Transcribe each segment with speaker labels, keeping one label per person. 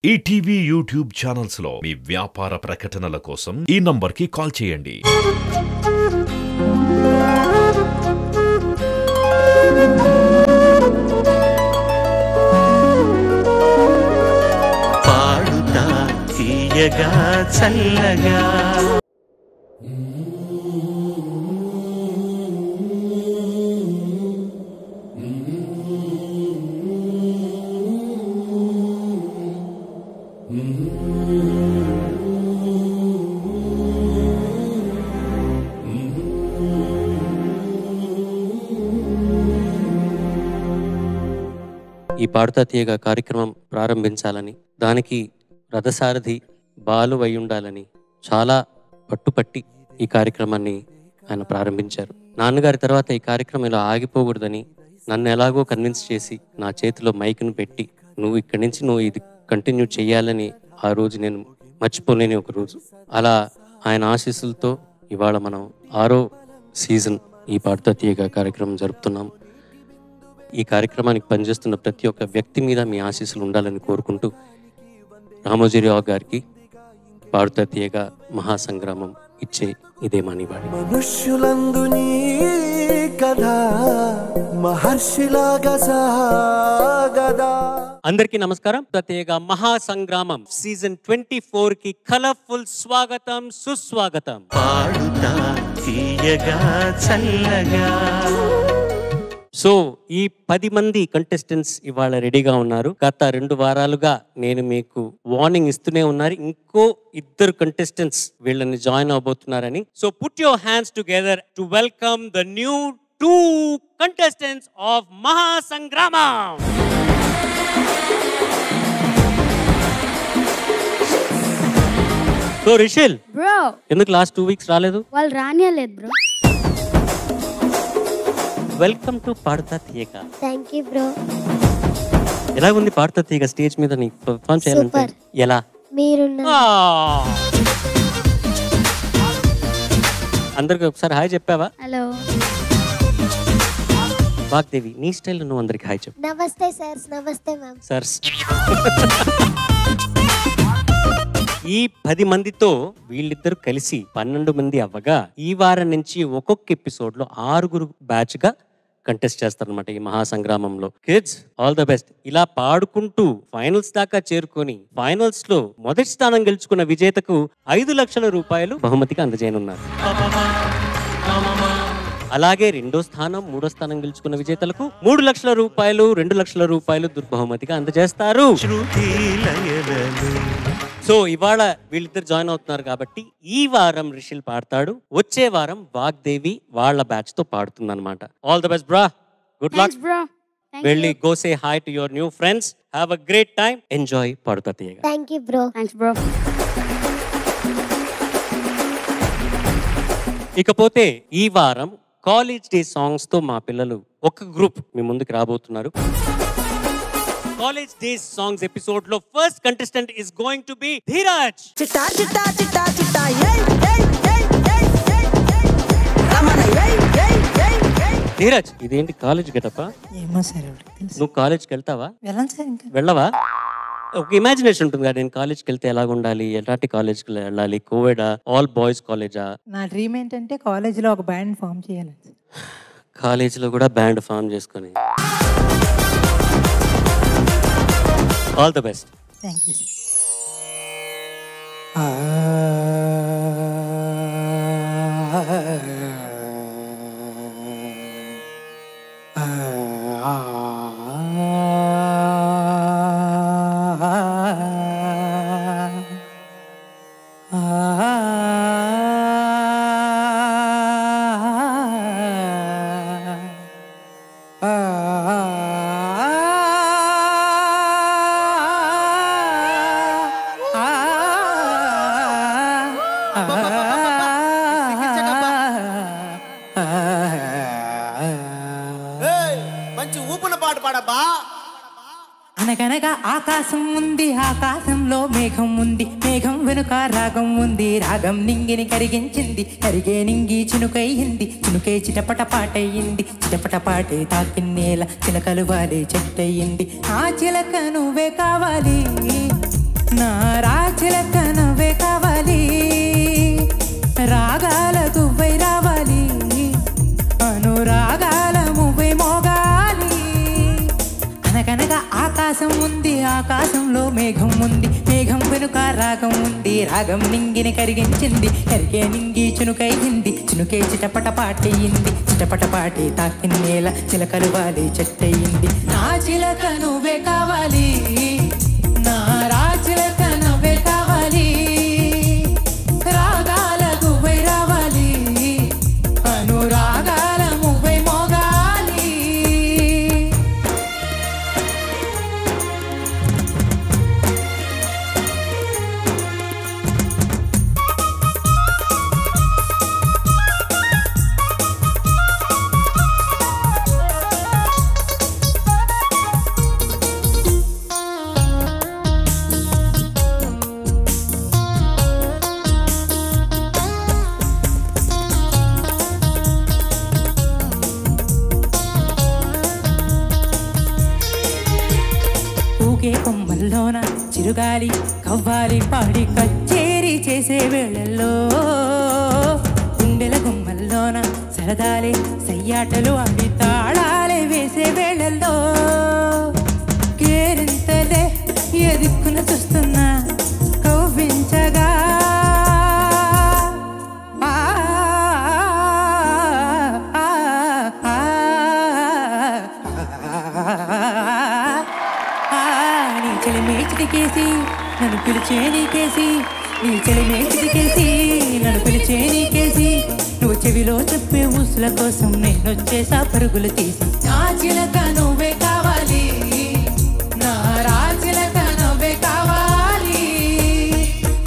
Speaker 1: ETV YouTube channels లో మీ వ్యాపార ప్రకటనల కోసం ఈ నంబర్కి కాల్ చేయండి.
Speaker 2: పాడుతా తీయగా చల్లగా
Speaker 3: ఈ పాడుతా తీయగా కార్యక్రమం ప్రారంభించాలని, దానికి రథసారథి బాలు అయి ఉండాలని చాలా పట్టుపట్టి ఈ కార్యక్రమాన్ని ఆయన ప్రారంభించారు. నాన్నగారి తర్వాత ఈ కార్యక్రమం ఇలా ఆగిపోకూడదని నన్ను ఎలాగో కన్విన్స్ చేసి నా చేతిలో మైక్ను పెట్టి నువ్వు ఇక్కడి నుంచి ఇది కంటిన్యూ చేయాలని ఆ రోజు నేను మర్చిపోలేని ఒక రోజు. అలా ఆయన ఆశీస్సులతో ఇవాళ మనం 6వ సీజన్ ఈ పాడుతా తీయగా కార్యక్రమం జరుపుతున్నాం. ఈ కార్యక్రమానికి పనిచేస్తున్న ప్రతి ఒక్క వ్యక్తి మీద మీ ఆశీస్సులు ఉండాలని కోరుకుంటూ రామోజీరావు గారికి పాడుతా తీయగా మహాసంగ్రామం ఇచ్చే ఇదే మానివాడి.
Speaker 2: మనుష్యులందు నీ కథ మహర్షిలాగా సాగదా.
Speaker 3: అందరికీ నమస్కారం. తీయగా మహాసంగ్రామం సీజన్ 24 కి కలర్ఫుల్ స్వాగతం, సుస్వాగతం.
Speaker 2: పాడుతా తీయగా చల్లగా.
Speaker 3: సో ఈ 10 మంది కంటెస్టెంట్స్ ఇవాళ రెడీగా ఉన్నారు. గత 2 వారాలుగా నేను మీకు వార్నింగ్ ఇస్తూనే ఉన్నారు, ఇంకో 2 కంటెస్టెంట్స్ వీళ్ళని జాయిన్ అవబోతున్నారని. So put your hands together to welcome the new 2 contestants of Mahasangramam. So Rishil
Speaker 4: bro,
Speaker 3: ఎందుకు లాస్ట్ 2 వీక్స్ రాలేదు?
Speaker 4: వాళ్ళు రానియలేదు bro.
Speaker 3: Welcome to Padutha Theeyaga.
Speaker 4: Thank you bro.
Speaker 3: ఎలా ఉంది పాడుతా తీయగా స్టేజ్ మీద నీకు పర్ఫార్మ్ చేయాలంటే? ఎలా? అందరికి ఒకసారి హాయ్ చెప్పావా?
Speaker 4: హలో
Speaker 3: వాగ్దేవి, నీ స్టైల్ నువ్వు అందరికి హాయ్ చెప్పు.
Speaker 4: నమస్తే సార్. నమస్తే మ్యామ్.
Speaker 3: సార్ ఈ 10 మందితో వీళ్ళిద్దరు కలిసి 12 మంది అవ్వగా ఈ వారం నుంచి ఒక్కొక్క ఎపిసోడ్ లో 6 బ్యాచ్ గా కంటెస్ట్ చేస్తారనమాట ఈ మహాసంగ్రామంలో. Kids, all the best. ఇలా పాడుకుంటూ ఫైనల్స్ దాకా చేరుకొని ఫైనల్స్ లో మొదటి స్థానం గెలుచుకున్న విజేతకు 5 లక్షల రూపాయలు బహుమతిగా అందజేయనున్నారు. అలాగే 2వ స్థానం 3వ స్థానం గెలుచుకున్న విజేతలకు 3 లక్షల రూపాయలు 2 లక్షల రూపాయలు దుర్బహుమతిగా అందజేస్తారు. సో ఇవాళ వీళ్ళిద్దరు జాయిన్ అవుతున్నారు కాబట్టి ఈ వారం రిషిల్ పాడతాడు, వచ్చే వారం వాగ్దేవి వాళ్ళ బ్యాచ్ తో పాడుతుంది అనమాట. All the best bro, good luck. వెళ్ళి go say hi to your new friends. Have a great time, enjoy Padutha Theeyaga.
Speaker 4: Thank you bro. Thanks bro.
Speaker 3: ఇకపోతే ఈ వారం కాలేజ్ డే సాంగ్స్ తో మా పిల్లలు ఒక గ్రూప్ మీ ముందుకు రాబోతున్నారు. కాలేజ్ డే సాంగ్స్ ఎపిసోడ్ లో first contestant is going to B Dheeraj.
Speaker 5: చిట్టా చిట్టా చిట్టా చిట్టా ఏయ్ ఏయ్ ఏయ్ ఏయ్ ఏయ్ రమణ ఏయ్ ఏయ్ ఏయ్ ఏయ్.
Speaker 3: ధీరజ్, ఇదేంటి కాలేజ్ గెటప్పా?
Speaker 5: ఏమో సార్,
Speaker 3: నువ్వు కాలేజ్కి వెళ్తావా?
Speaker 5: వెళ్ళను సార్. ఇంకా
Speaker 3: వెళ్ళవా? ఒక ఇమాజినేషన్ ఉంటుంది కదా, నేను కాలేజ్కి వెళ్తే ఎలాగ ఉండాలి, ఎలాంటి కాలేజ్కి వెళ్ళాలి, కోవిడా, ఆల్ బాయ్స్ కాలేజా?
Speaker 5: నా డ్రీమ్ ఏంటంటే కాలేజీలో ఒక బ్యాండ్ ఫామ్ చేయాలి.
Speaker 3: కాలేజీలో కూడా బ్యాండ్ ఫామ్ చేసుకొని. All the best.
Speaker 5: Thank you sir. అనగనగా ఆకాశం ఉంది, ఆకాశంలో మేఘం ఉంది, మేఘం వెనుక రాగం ఉంది, రాగం నింగిని కరిగించింది, కరిగే నింగి చినుకయ్యింది, చినుకే చిటపట పాటయ్యింది, చిటపట పాటే తాకిన్నేల చిలకలు వాలే చెట్టయ్యింది. ఆ చిలక నువ్వే కావాలి, నా రాచిలక నువ్వే కావాలి రాగాల గువ్వై రావాలి అనురాగాల మువ్వై మోగాలి అనగనగా ఆకాశం ఉంది ఆకాశంలో మేఘం ఉంది మేఘం వెనుక రాగం ఉంది రాగం నింగిని కరిగించింది కరిగే నింగి చునుకైంది చునుకే చిటపట పాటయింది చిటపట పాటి తాకిన నేల చిలకలు వాలి చెట్టయింది నా చిలక నువ్వే కావాలి నా రాచిలక నువ్వే కావాలి రాగాల గువ్వై రావాలి అనురాగాల మువ్వై మోగాలి ఊగే కొమ్మల్లోన చిరుగాలి కవ్వాలి పాడి కచ్చేరి చేసే వేళల్లో గుండెల గుమ్మల్లోన సరదాలే సయ్యాటలు అవి తాళాలే వేసే వేళల్లో కేరింతలే ఎదుక్కున చూస్తున్నా కవ్వించగా నీ చెలిమే చిటికేసి నన్ను పిలిచే నీకేసి నీ చెలిమే చిటికేసి నన్ను పిలిచే నీకేసి నువ్వు చెవిలో చెప్పే ఊసుల కోసం నేను వచ్చేసా పరుగులు తీసి నా చిలక నువ్వే కావాలి నా రాచిలక నువ్వే కావాలి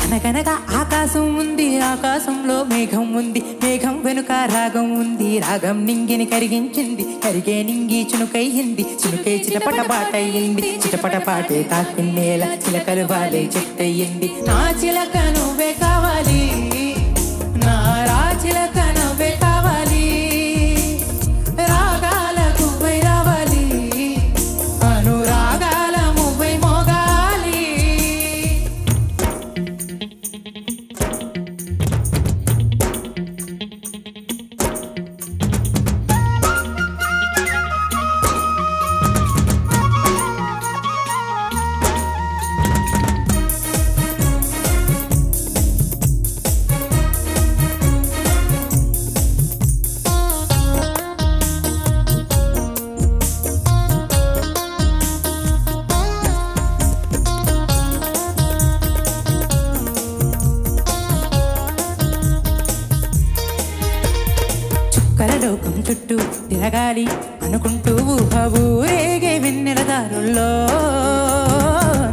Speaker 5: అనగనగా ఆకాశం ఉంది ఆకాశంలో మేఘం ఉంది మేఘం వెనుక రాగం ఉంది రాగం నింగిని కరిగించింది కరిగే నింగి చునుకయ్యింది చునుకే చిటపట పాటయింది చిటపట పాటే తాకి నేల చిలకలు వాలే చెట్టయింది నా చిలక నువ్వే కావాలి నా రాచిలక నువ్వే కావాలి రాగాల గువ్వై రావాలి అనురాగాల మువ్వై మోగాలి కలలోకం చుట్టూ తిరగాలి అనుకుంటూ ఊహ ఊరేగే వెన్నెల దారుల్లో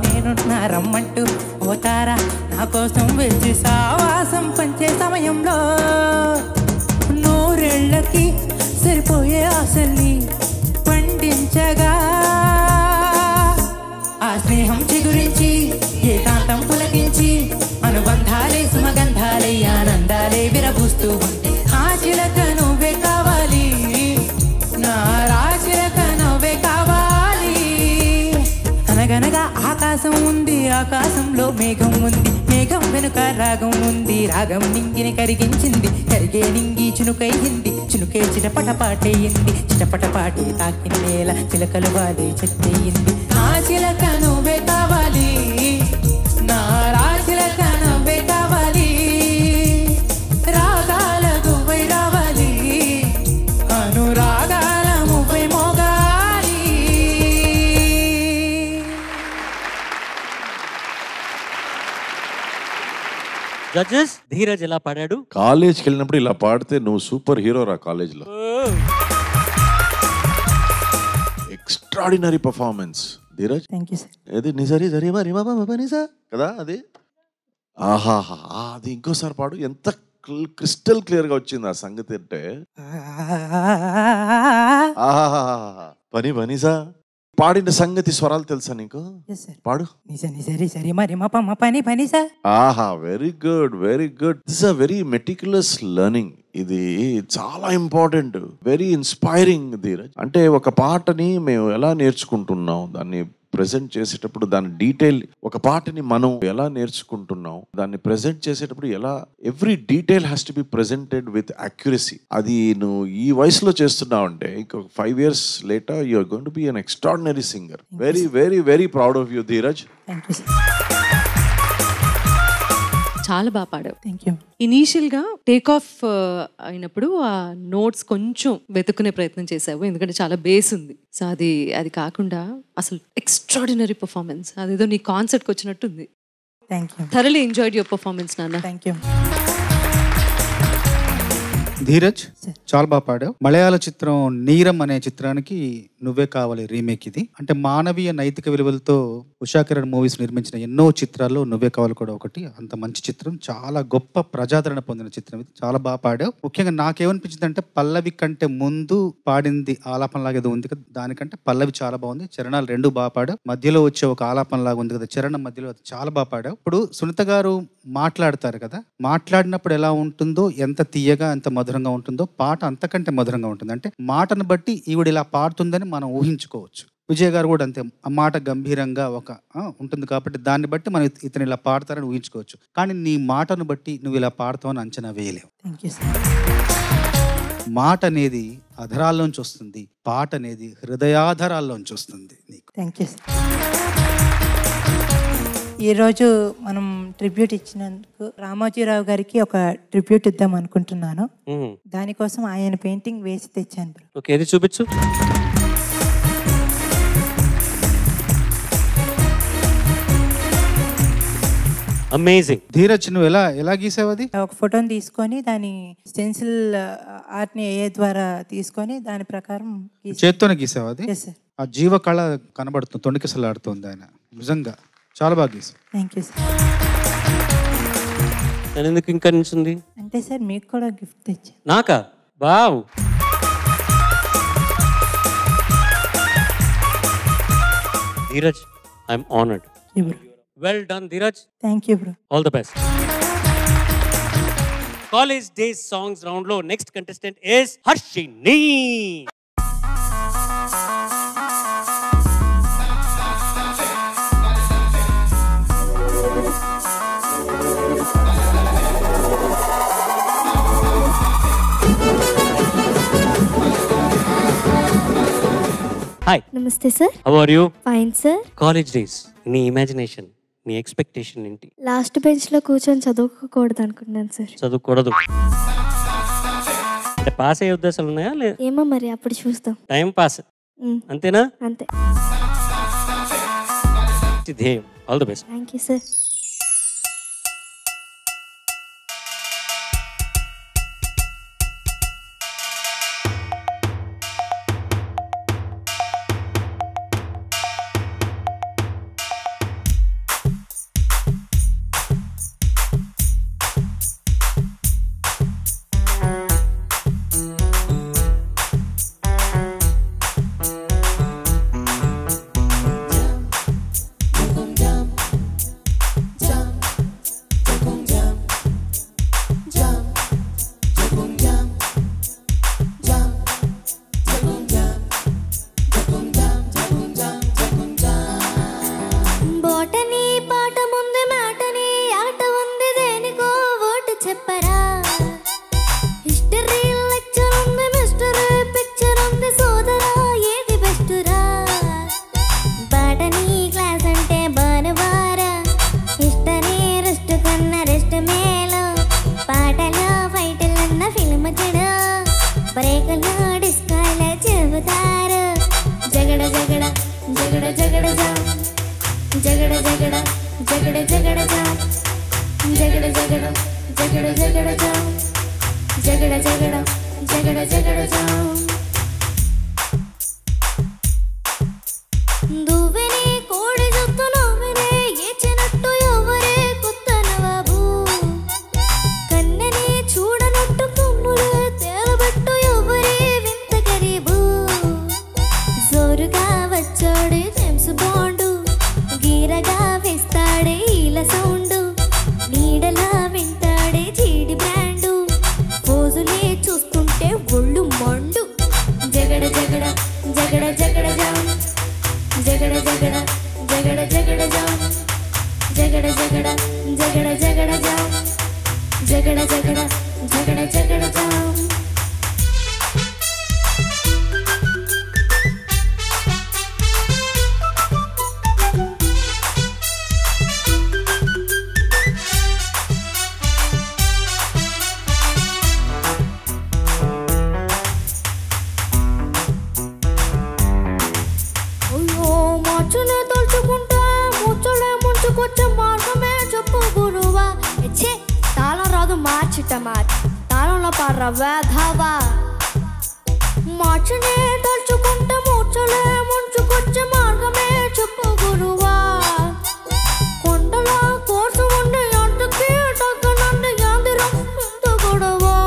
Speaker 5: నేనున్నా రమ్మంటూ పోతారా నా కోసం వెచ్చి సావాసం పంచే సమయంలో నూరేళ్లకి సరిపోయే ఆశల్ని పండించగా ఆ స్నేహం చిగురించి ఏకాంతం పులకించి అనుబంధాలే సుమగంధాలే ఆనందాలే విరబూస్తూ ఉంటే నా చిలక నువ్వే కావాలి నా రాచిలక నువ్వే కావాలి అనగనగా ఆకాశం ఉంది ఆకాశంలో మేఘం ఉంది మేఘం వెనుక రాగం ఉంది రాగం నింగిని కరిగించింది కరిగే నింగి చునుకయ్యింది చునుకే చిటపట పాటయింది చిటపట పాటే తాకి నేల చిలకలు వాలే చెట్టయింది నా చిలక నువ్వే కావాలి నా రాచిలక నువ్వే కావాలి రాగాల గువ్వై రావాలి అనురాగాల మువ్వై మోగాలి
Speaker 3: జడ్జెస్ ధీరజ్ ఎలా పాడాడు?
Speaker 6: కాలేజ్కి వెళ్ళినప్పుడు ఇలా పాడితే నువ్వు సూపర్ హీరో రా కాలేజ్లో. Extraordinary performance Dheeraj.
Speaker 5: Thank you sir.
Speaker 6: ఏది నిజరి జరి మరి నిజా కదా అది. ఆహాహా అది ఇంకోసారి పాడు. ఎంత క్రిస్టల్ క్లియర్ గా వచ్చింది ఆ సంగతి అంటే. ఆహాహా పని పనిసా పాడిన సంగతి స్వరాలు తెలుసా నీకు? పాడు. ఆహా very good very good. This a very meticulous learning. ఇది చాలా ఇంపార్టెంట్, వెరీ ఇన్స్పైరింగ్ ధీరజ్. అంటే ఒక పాటని మేము ఎలా నేర్చుకుంటున్నాం, దాన్ని ప్రెజెంట్ చేసేటప్పుడు దాని డీటెయిల్, ఒక పాటని మనం ఎలా నేర్చుకుంటున్నాం, దాన్ని ప్రెజెంట్ చేసేటప్పుడు ఎలా every detail has to be presented with accuracy. అది నువ్వు ఈ వయసులో చేస్తున్నావు అంటే ఇంకొక 5 years later you are going to be an extraordinary singer. Very, very, very proud of you, Dheeraj.
Speaker 5: Thank you.
Speaker 7: చాలా బాగా పాడావు.
Speaker 5: Thank you.
Speaker 7: ఇనీషియల్గా టేక్ ఆఫ్ అయినప్పుడు ఆ నోట్స్ కొంచెం వెతుక్కునే ప్రయత్నం చేసావు, ఎందుకంటే చాలా బేస్ ఉంది. సో అది కాకుండా అసలు ఎక్స్ట్రాడినరీ పర్ఫార్మెన్స్, అదేదో నీ కాన్సర్ట్కి వచ్చినట్టుంది.
Speaker 5: Thank you.
Speaker 7: Thoroughly enjoyed your performance నాన్న.
Speaker 5: Thank you.
Speaker 8: ధీరజ్ చాలా బాగా పాడావు. మలయాళ చిత్రం నీరం అనే చిత్రానికి నువ్వే కావాలి రీమేక్ ఇది. అంటే మానవీయ నైతిక విలువలతో ఉషా కిరణ్ మూవీస్ నిర్మించిన ఎన్నో చిత్రాల్లో నువ్వే కావాలి కూడా ఒకటి. అంత మంచి చిత్రం, చాలా గొప్ప ప్రజాదరణ పొందిన చిత్రం ఇది. చాలా బాగా పాడావు. ముఖ్యంగా నాకేమనిపించింది అంటే పల్లవి కంటే ముందు పాడింది ఆలాపన లాగా ఏదో ఉంది కదా, దానికంటే పల్లవి చాలా బాగుంది. చరణాలు 2 బాగా పాడావు. మధ్యలో వచ్చే ఒక ఆలాపన లాగా ఉంది కదా చరణం మధ్యలో, అది చాలా బాగా పాడావు. ఇప్పుడు సునీత గారు మాట్లాడతారు కదా, మాట్లాడినప్పుడు ఎలా ఉంటుందో, ఎంత తీయగా ఎంత మధురంగా ఉంటుందో పాట అంతకంటే మధురంగా ఉంటుంది. అంటే మాటను బట్టి ఈవిడ ఇలా పాడుతుందని మనం ఊహించుకోవచ్చు. విజయ్ గారు కూడా అంతే, ఆ మాట గంభీరంగా ఒక ఉంటుంది కాబట్టి దాన్ని బట్టి మనం ఇతను ఇలా పాడతారని ఊహించుకోవచ్చు. కానీ నీ మాటను బట్టి నువ్వు ఇలా పాడతావని అంచనా వేయలేవు.
Speaker 5: Thank you sir.
Speaker 8: మాట అనేది అధరాల్లోంచి వస్తుంది, పాట అనేది హృదయాధరాల్లోంచి వస్తుంది నీకు.
Speaker 5: Thank you sir. ఈరోజు మనం ట్రిబ్యూట్ ఇచ్చినందుకు రామోజీరావు గారికి ఒక ట్రిబ్యూట్ ఇద్దాం అనుకుంటున్నాను. దానికోసం ఆయన పెయింటింగ్ వేసి తెచ్చాను బ్రో.
Speaker 3: ఓకే, ఇది చూపించు. అమేజింగ్.
Speaker 8: ధీరజ్ నువ్వు ఎలా గీసావు అది?
Speaker 5: ఒక ఫోటోని తీసుకొని దాని స్టెన్సిల్ ఆర్ట్ని ఏ ద్వారా తీసుకొని దాని ప్రకారం
Speaker 8: చేత్తోనే గీసావు అది?
Speaker 5: Yes sir.
Speaker 8: ఆ జీవ కళ కనబడుతుంది, తొణికిసలాడుతుంది ఆయన. నిజంగా చాలా బాగా గీసావు.
Speaker 5: Thank you sir.
Speaker 3: నేను ఎందుకు ఇంకా నిల్చుంది
Speaker 5: అంటే సార్ మీకు కూడా గిఫ్ట్ తెచ్చాను.
Speaker 3: నాకా? Wow. Dheeraj, I'm honoured. Well done Dheeraj.
Speaker 5: Thank you bro.
Speaker 3: All the best. College days songs round లో next contestant is Harshini. Hi.
Speaker 4: నమస్తే sir.
Speaker 3: How are you?
Speaker 4: Fine sir.
Speaker 3: College days నీ ఇమాజినేషన్, నీ ఎక్స్పెక్టేషన్ ఏంటి?
Speaker 4: Last bench లో కూర్చొని చదువుకోకూడదు అనుకున్నాను sir.
Speaker 3: చదువుకూడదు అంటే pass అయ్యే ఉద్దేశాలు ఉన్నాయా?
Speaker 4: ఏమో మరి, అప్పుడు చూస్తాం.
Speaker 3: టైం పాస్ అంతేనా?
Speaker 4: అంతే.
Speaker 3: ధ్యేయం. All the best.
Speaker 4: Thank you sir. Jagada Jagada Jagada jam Jagada Jagada Jagada Jagada jam
Speaker 9: తాళంలో పాడరా వేధవా మార్చనే తలుచుకుంటే మూర్చలే ముంచుకొచ్చే మార్గమే చెప్పు గురువా కొండలో కోర్సు ఉండి అంతకి తగ్గనండి యాందిరం ఎంత గొడవా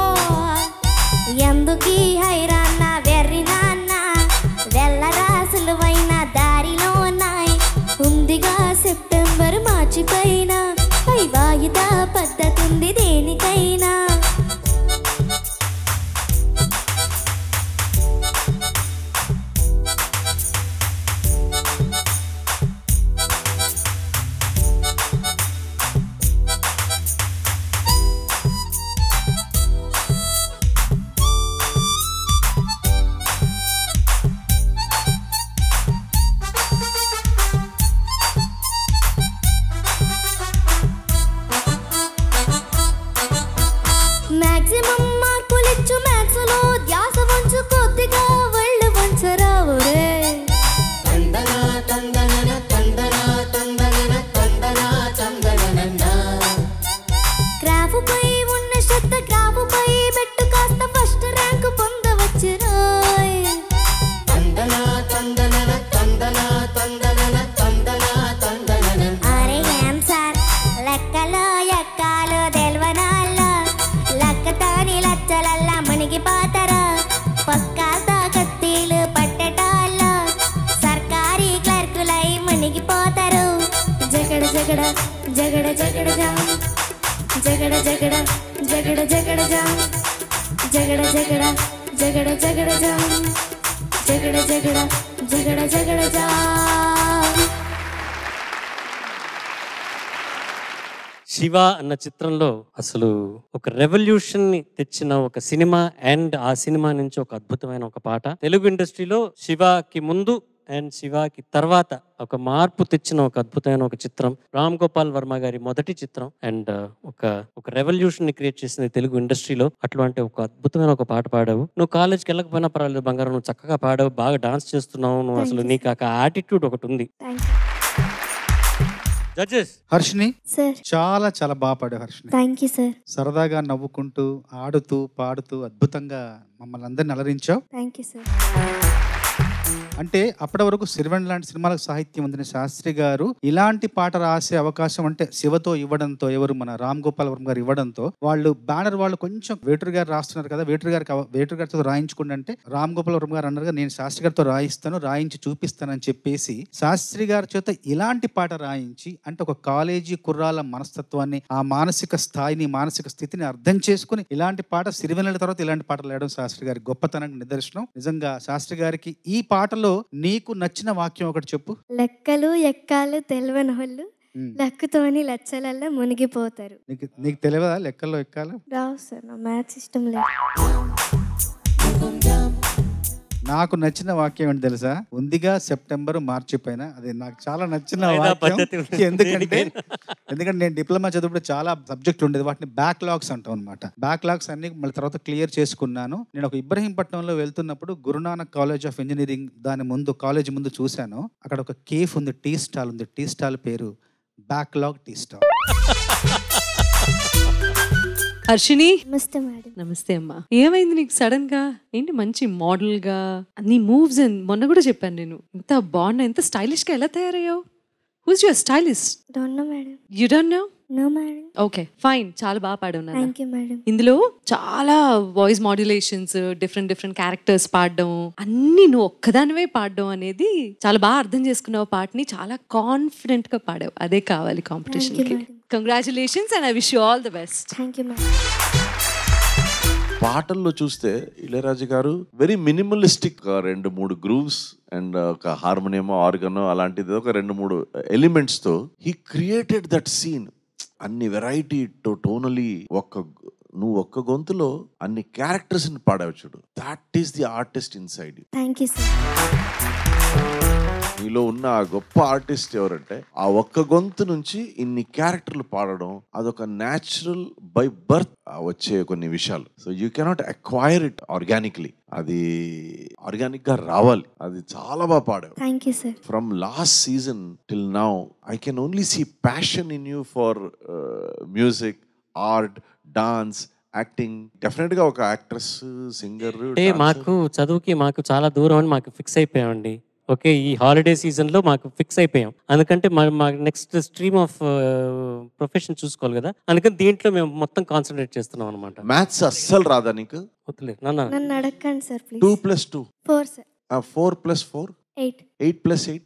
Speaker 9: ఎందుకీ హైరాన్న వెర్రి నాన్న వెళ్ళరా సులువైన దారిలో ఉన్నాయి ఉందిగా సెప్టెంబర్ మార్చి పైన వాయిదా పద్ధతుంది దేనికైనా జగడ జగడ జామ్ జగడ జగడ జగడ జగడ జామ్ జగడ జగడ జగడ జగడ జామ్ జగడ జగడ జగడ జగడ జామ్
Speaker 3: శివ అన్న చిత్రంలో అసలు ఒక రెవల్యూషన్ ని తెచ్చిన ఒక సినిమా అండ్ ఆ సినిమా నుంచి ఒక అద్భుతమైన ఒక పాట తెలుగు ఇండస్ట్రీలో శివకి ముందు అండ్ శివకి తర్వాత ఒక మార్పు తెచ్చిన ఒక అద్భుతమైన ఒక చిత్రం రామ్ గోపాల్ వర్మ గారి మొదటి చిత్రం అండ్ ఒక రెవల్యూషన్ ని క్రియేట్ చేసింది తెలుగు ఇండస్ట్రీలో. అట్లాంటి ఒక అద్భుతమైన ఒక పాట పాడావు. నువ్వు కాలేజ్కి వెళ్ళకపోయినా పర్వాలేదు బంగారం, నువ్వు చక్కగా పాడావు, బాగా డాన్స్ చేస్తున్నావు నువ్వు. అసలు నీకు ఆ యాటిట్యూడ్ ఒకటి ఉంది. జడ్జెస్
Speaker 8: హర్షిని
Speaker 4: సార్
Speaker 8: చాలా చాలా బాగా పాడావు హర్షిని.
Speaker 4: Thank you sir.
Speaker 8: సరదాగా నవ్వుకుంటూ ఆడుతూ పాడుతూ అద్భుతంగా మమ్మల్ని అందరిని అలరించావు.
Speaker 4: Thank you sir.
Speaker 8: అంటే అప్పటి వరకు సిరివెన్ లాంటి సినిమాలకు సాహిత్యం అందిన శాస్త్రి గారు ఇలాంటి పాట రాసే అవకాశం అంటే శివతో ఇవ్వడంతో, ఎవరు మన రామ్ గోపాల్ వర్మ గారు ఇవ్వడంతో, వాళ్ళు బ్యానర్ వాళ్ళు కొంచెం వేటూరు గారు రాస్తున్నారు కదా, వేటూరు గారితో రాయించుకోండి అంటే రామ్ గోపాల్ వర్మ గారు అన్నారు నేను శాస్త్రి గారితో రాయిస్తాను, రాయించి చూపిస్తానని చెప్పేసి శాస్త్రి గారి చేత ఇలాంటి పాట రాయించి, అంటే ఒక కాలేజీ కుర్రాల మనస్తత్వాన్ని, ఆ మానసిక స్థాయిని, మానసిక స్థితిని అర్థం చేసుకుని ఇలాంటి పాట సిరివెన్నెల తర్వాత ఇలాంటి పాటలు వేయడం శాస్త్రి గారి గొప్పతనానికి నిదర్శనం. నిజంగా శాస్త్రి గారికి ఈ పాటలో నీకు నచ్చిన వాక్యం ఒకటి చెప్పు.
Speaker 4: లెక్కలు ఎక్కాలు తెలివని వాళ్ళు లెక్కతోని లచ్చలల్లా మునిగిపోతారు.
Speaker 8: నీకు తెలియదా లెక్కల్లో ఎక్కాలు?
Speaker 4: రావు సార్, నా మ్యాథ్స్ సిస్టమ్ లేదు.
Speaker 8: నాకు నచ్చిన వాక్యం ఏంటి తెలుసా? ఉందిగా సెప్టెంబర్ మార్చి పైన. అది నాకు చాలా నచ్చిన వాక్యం. ఎందుకంటే నేను డిప్లొమా చదువుకుంటే చాలా సబ్జెక్టులు ఉండేది, వాటిని బ్యాక్లాగ్స్ అంటాం అనమాట. బ్యాక్లాగ్స్ అన్ని మళ్ళీ తర్వాత క్లియర్ చేసుకున్నాను. నేను ఒక ఇబ్రహీంపట్నంలో వెళ్తున్నప్పుడు గురునానక్ కాలేజ్ ఆఫ్ ఇంజనీరింగ్ దాని ముందు కాలేజ్ ముందు చూశాను. అక్కడ ఒక కేఫ్ ఉంది, టీ స్టాల్ ఉంది. టీ స్టాల్ పేరు బ్యాక్లాగ్ టీ స్టాల్.
Speaker 7: హర్షిని
Speaker 4: నమస్తే మేడం.
Speaker 7: నమస్తే అమ్మా. ఏమైంది నీకు సడన్ గా? ఏంటి మంచి మోడల్ గా నీ మూవ్స్ మొన్న కూడా చెప్పాను నేను, ఎంత బాగున్నా, ఎంత స్టైలిష్ గా ఎలా తయారయ్యావు? Who's your stylist?
Speaker 4: Don't know madam.
Speaker 7: You don't know?
Speaker 4: No madam.
Speaker 7: Okay fine, చాలా బాగా పాడావు.
Speaker 4: Thank you madam.
Speaker 7: ఇందులో చాలా వాయిస్ మాడ్యులేషన్స్, డిఫరెంట్ క్యారెక్టర్స్ పాడడం, అన్ని నువ్వు ఒక్కదానివే పాడడం అనేది చాలా బాగా అర్థం చేసుకున్నావు. పాటని చాలా కాన్ఫిడెంట్ గా పాడావు. అదే కావాలి కాంపిటీషన్ కి. Congratulations and I wish you all the best.
Speaker 4: Thank you madam.
Speaker 6: పాటల్లో చూస్తే ఇళయరాజా గారు వెరీ మినిమలిస్టిక్ 2-3 గ్రూవ్స్ అండ్ ఒక హార్మోనియమో ఆర్గనో అలాంటిది ఒక 2-3 ఎలిమెంట్స్ తో హీ క్రియేటెడ్ దట్ సీన్. అన్ని వెరైటీ టోనలీ నువ్వు ఒక్క గొంతులో అన్ని క్యారెక్టర్స్ ని పాడావు చూడు. That is the artist inside you.
Speaker 9: Thank you sir.
Speaker 6: నీలో ఉన్న ఆ గొప్ప ఆర్టిస్ట్ ఎవరంటే ఆ ఒక్క గొంతు నుంచి ఇన్ని క్యారెక్టర్లు పాడడం అదొక న్యాచురల్ బై బర్త్ వచ్చే కొన్ని విషయాలు. So you cannot acquire it organically. అది ఆర్గానిక్ గా రావాలి. అది చాలా బాగా పాడావు.
Speaker 9: Thank you sir.
Speaker 6: From last season till now I can only see passion in you for music, art, dance, acting. Definite గా ఒక యాక్ట్రెస్, సింగర్.
Speaker 3: అంటే మాకు చదువుకి మాకు చాలా దూరం అని మాకు ఫిక్స్ అయిపోయామండి. ఓకే, ఈ హాలిడే సీజన్లో మాకు ఫిక్స్ అయిపోయాం. అందుకంటే మాకు నెక్స్ట్ స్ట్రీమ్ ఆఫ్ ప్రొఫెషన్ చూసుకోవాలి కదా, అందుకని దీంట్లో మేము మొత్తం కాన్సన్ట్రేట్ చేస్తున్నాం అనమాట.
Speaker 6: మ్యాథ్స్ అస్సలు రాదా నీకు?
Speaker 3: వద్దులేదు
Speaker 9: నన్ను అడగండి sir please.
Speaker 6: 2 + 2
Speaker 9: 4 sir.
Speaker 6: 4 + 4
Speaker 9: 8.
Speaker 6: 8 + 8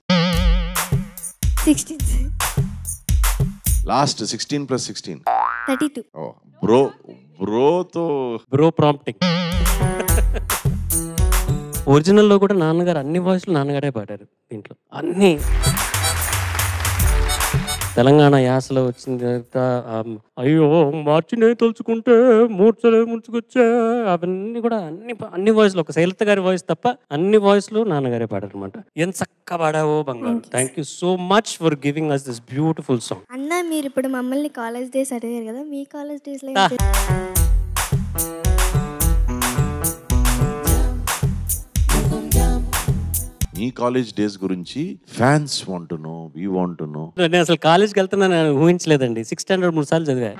Speaker 9: 16 sir.
Speaker 6: Last 16 + 16
Speaker 9: 32.
Speaker 6: ఓ బ్రోతో
Speaker 3: బ్రో ప్రాంప్టింగ్. ఒరిజినల్లో కూడా నాన్నగారు అన్ని వాయిస్లు నాన్నగారే పాడారు దీంట్లో. అన్ని తెలంగాణ యాసలో వచ్చిన తర్వాత అయ్యో మార్చినే తలుచుకుంటే మూర్చలే ముంచుకొచ్చా, అవన్నీ కూడా అన్ని వాయిస్లు, ఒక శైలత గారి వాయిస్ తప్ప అన్ని వాయిస్లు నాన్నగారే పాడారు అనమాట. ఎంత చక్కగా పాడావో బంగారు. Thank you so much for giving us this beautiful song.
Speaker 9: అన్న మీరు ఇప్పుడు మమ్మల్ని కాలేజ్ డేస్ అడిగారు కదా, మీ కాలేజ్ డేస్ లో
Speaker 6: మీ కాలేజ్ డేస్ గురించి fans want to know, we want to know.
Speaker 3: నేను అసలు కాలేజ్కి వెళ్తున్నాను ఊహించలేదండి. 6th స్టాండర్డ్ 3 సార్లు చదివా.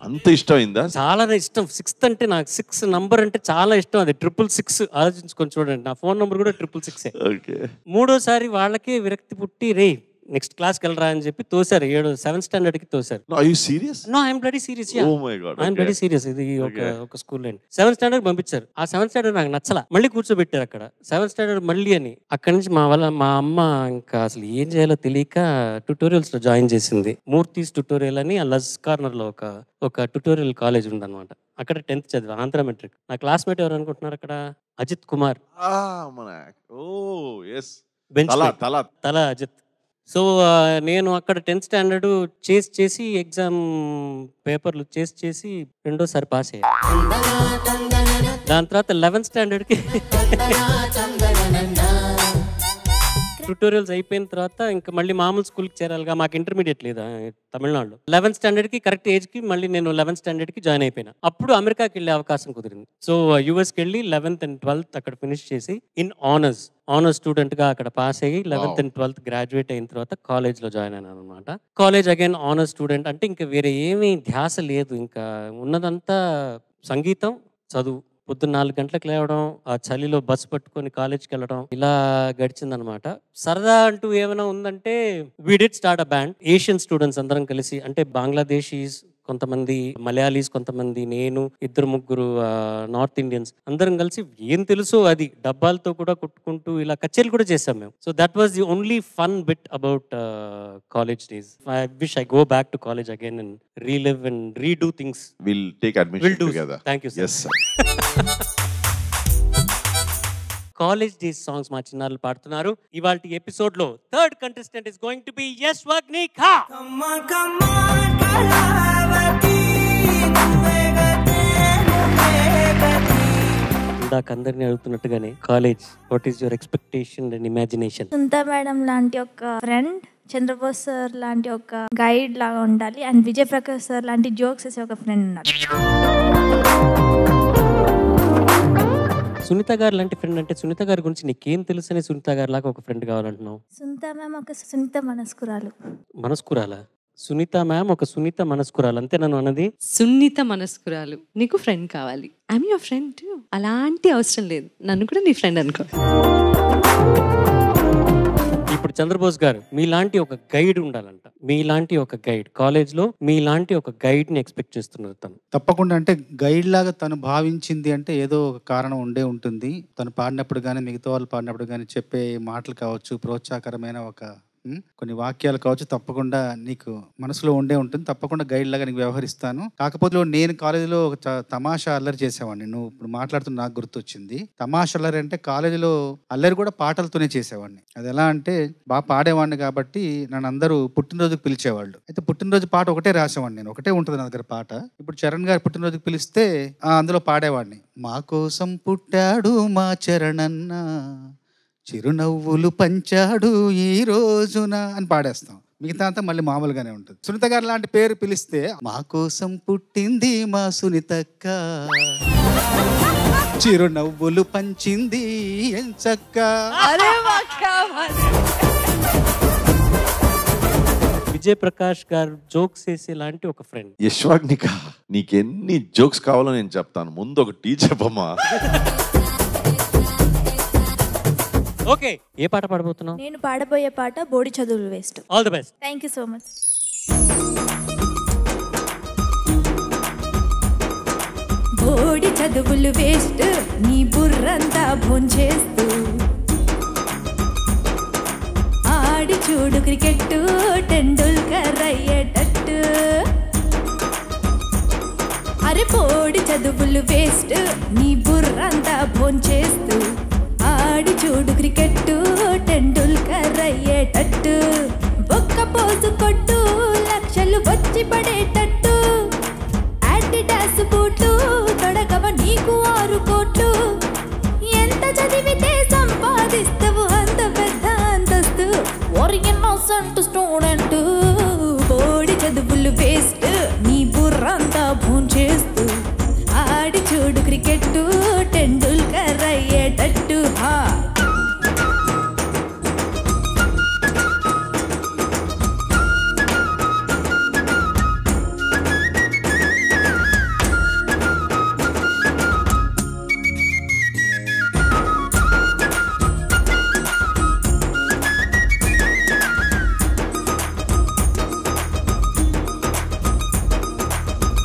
Speaker 6: అంత ఇష్టమైందా?
Speaker 3: చాలా ఇష్టం. 6th అంటే నాకు 6 నంబర్ అంటే చాలా ఇష్టం. అది 666. ఆలోచించుకొని చూడండి, నా ఫోన్ నంబర్ కూడా 666.
Speaker 6: ఓకే.
Speaker 3: మూడోసారి వాళ్ళకే విరక్తి పుట్టి రే నెక్స్ట్ క్లాస్కి వెళ్ళరా అని చెప్పి తోసారు. 7th స్టాండర్డ్కి తోసారు.
Speaker 6: Are you serious?
Speaker 3: No, I am bloody serious.
Speaker 6: Oh my God.
Speaker 3: I am bloody serious. ఇది ఒక స్కూల్ అండి. 7th స్టాండర్డ్ పంపించారు. ఆ 7th స్టాండర్డ్ నాకు నచ్చలా. మళ్ళీ కూర్చోబెట్టారు అక్కడ 7th స్టాండర్డ్ మళ్ళీ అని. అక్కడి నుంచి మా అమ్మ ఇంకా అసలు ఏం చేయాలో తెలియక ట్యుటోరియల్స్ లో జాయిన్ చేసింది. మూర్తిస్ ట్యుటోరియల్ అని ఆ లజ్ కార్నర్ లో ఒక ట్యుటోరియల్ కాలేజ్ ఉందన్నమాట. అక్కడ 10th చదివా, ఆంధ్ర మెట్రిక్. నా క్లాస్మేట్ ఎవరు అనుకుంటున్నారు అక్కడ? అజిత్ కుమార్. తల అజిత్. సో నేను అక్కడ 10th స్టాండర్డ్ చేసి ఎగ్జామ్ పేపర్లు చేసి రెండోసారి పాస్ అయ్యా. దాని తర్వాత 11th స్టాండర్డ్కి ట్యూటోరియల్స్ అయిపోయిన తర్వాత ఇంకా మళ్ళీ మామూలు స్కూల్కి చేరాలిగా, మాకు ఇంటర్మీడియట్ లేదా తమిళనాడులో. 11th స్టాండర్డ్కి కరెక్ట్ ఏజ్కి మళ్ళీ నేను 11th స్టాండర్డ్కి జాయిన్ అయిపోయినా. అప్పుడు అమెరికాకి వెళ్ళే అవకాశం కుదిరింది. సో యూఎస్కి వెళ్ళి 11th and 12th అక్కడ ఫినిష్ చేసి ఇన్ ఆనర్స్ స్టూడెంట్గా అక్కడ పాస్ అయ్యి 11th and 12th గ్రాడ్యుయేట్ అయిన తర్వాత కాలేజ్లో జాయిన్ అయినాను అనమాట. College again honours student. అంటే ఇంకా వేరే ఏమీ ధ్యాస లేదు, ఇంకా ఉన్నదంతా సంగీతం, చదువు. పొద్దున్న 4 గంటలకు లేవడం, ఆ చలిలో బస్సు పట్టుకొని కాలేజ్కి వెళ్ళడం, ఇలా గడిచిందనమాట. సరదా అంటూ ఏమైనా ఉందంటే we did start a band. Asian students అందరం కలిసి, అంటే బంగ్లాదేశీస్ కొంతమంది, మలయాళీస్ కొంతమంది, నేను, 2-3 నార్త్ ఇండియన్స్ అందరం కలిసి ఏం తెలుసో అది డబ్బాలతో కూడా కొట్టుకుంటూ ఇలా కచేరీలు కూడా చేసాం మేము. So that was the only fun bit about college days. I wish I go back to college again and relive and redo things.
Speaker 6: We'll take admission together.
Speaker 3: Thank you, sir.
Speaker 6: Yes, sir.
Speaker 3: College days songs మా చిన్నారులు పాడుతున్నారు. ఇవాల్టి episode లో third contestant is going to be Yashwagnika. ఇందాక అందరినీ అడుగుతున్నట్టుగానే college, what is your expectation and imagination?
Speaker 10: సుంతా madam లాంటి ఒక ఫ్రెండ్, చంద్రబోస్ సార్ లాంటి ఒక గైడ్ లాగా ఉండాలి, అండ్ విజయ్ ప్రకాష్ సార్ లాంటి జోక్స్ వేసే ఒక ఫ్రెండ్ ఉండాలి.
Speaker 3: సునీత గారు లాంటి ఫ్రెండ్ అంటే సునీత గారి గురించి నీకేం తెలుసు అని సునీత గారి లాగా ఒక ఫ్రెండ్ కావాలంటున్నావు?
Speaker 10: సునీత మ్యామ్ ఒక సునీత మనస్కురాలు.
Speaker 3: మనస్కురాలా? సునీత మ్యామ్ ఒక సునీత మనస్కురాలు, అంతే నన్ను అన్నది.
Speaker 7: సున్నిత మనస్కురాలు, నీకు ఫ్రెండ్ కావాలి. I'm your friend. అలాంటి అవసరం లేదు, నన్ను కూడా నీ ఫ్రెండ్ అనుకో.
Speaker 3: ఇప్పుడు చంద్రబోస్ గారు, మీలాంటి ఒక గైడ్ ఉండాలంట. మీలాంటి ఒక గైడ్ కాలేజ్లో, మీలాంటి ఒక గైడ్ ని ఎక్స్పెక్ట్ చేస్తున్నారు తను.
Speaker 8: తప్పకుండా. అంటే గైడ్ లాగా తను భావించింది అంటే ఏదో ఒక కారణం ఉండే ఉంటుంది. తను పాడినప్పుడు కానీ, మిగతా వాళ్ళు పాడినప్పుడు కానీ చెప్పే మాటలు కావచ్చు, ప్రోత్సాహకరమైన ఒక కొన్ని వాక్యాలు కావచ్చు తప్పకుండా నీకు మనసులో ఉండే ఉంటుంది, తప్పకుండా గైడ్ లాగా నీకు వ్యవహరిస్తాను. కాకపోతే నేను కాలేజీలో ఒక తమాషా అల్లరి చేసేవాడిని. నువ్వు ఇప్పుడు మాట్లాడుతున్న నాకు గుర్తొచ్చింది. తమాషా అల్లరి అంటే కాలేజీలో అల్లరి కూడా పాటలతోనే చేసేవాడిని. అది ఎలా అంటే బాగా పాడేవాడిని కాబట్టి నన్ను అందరూ పుట్టినరోజుకి పిలిచేవాళ్ళు. అయితే పుట్టినరోజు పాట ఒకటే రాసేవాడిని నేను, ఒకటే ఉంటుంది నా దగ్గర పాట. ఇప్పుడు చరణ్ గారు పుట్టినరోజుకి పిలిస్తే అందులో పాడేవాడిని. మా కోసం పుట్టాడు మా చరణన్న, చిరునవ్వులు పంచాడు ఈ రోజున అని పాడేస్తాం. మిగతా అంతా మళ్ళీ మామూలుగానే ఉంటుంది. సునీత గారు లాంటి పేరు పిలిస్తే మా కోసం పుట్టింది మా సునీతక్క, చిరునవ్వులు పంచింది ఎంచక్క.
Speaker 3: విజయ్ ప్రకాష్ గారు జోక్స్ వేసే లాంటి ఒక ఫ్రెండ్.
Speaker 6: యశ్వాగ్నిక, నీకెన్ని జోక్స్ కావాలో నేను చెప్తాను, ముందు ఒక టీ చెప్పమ్మా.
Speaker 3: ఓకే, ఏ పాట పాడబోతున్నావు?
Speaker 10: నేను పాడబోయే పాట బోడి చదువులు waste.
Speaker 3: All the best.
Speaker 10: Thank you so much. బోడి చదువులు వేస్ట్, నీ బుర్రంతా భోంచేస్తూ ఆడి చూడు క్రికెట్, టెండూల్కర్ అయ్యేటట్టు. అరే బోడి చదువులు వేస్ట్, నీ బుర్రంతా భోంచేస్తూ ఆడి చూడు క్రికెట్, టెండూల్కర్ అయ్యేటట్టు. ఒక్క పోజు కొట్టు, లక్షలు వచ్చి పడేటట్టు. అడిడాస్ బూట్లు తొడగవ నీకు 6 కోట్లు. ఎంత చదివితే సంపాదిస్తావు అంత పెద్ద అంతస్తు. ఇన్నోసెంట్ స్టూడెంట్, బోడి చదువులు వేస్ట్, నీ బుర్రంతా భోంచేస్తూ ఆడి చూడు క్రికెట్, టెండూల్కర్ అయ్యేటట్టు.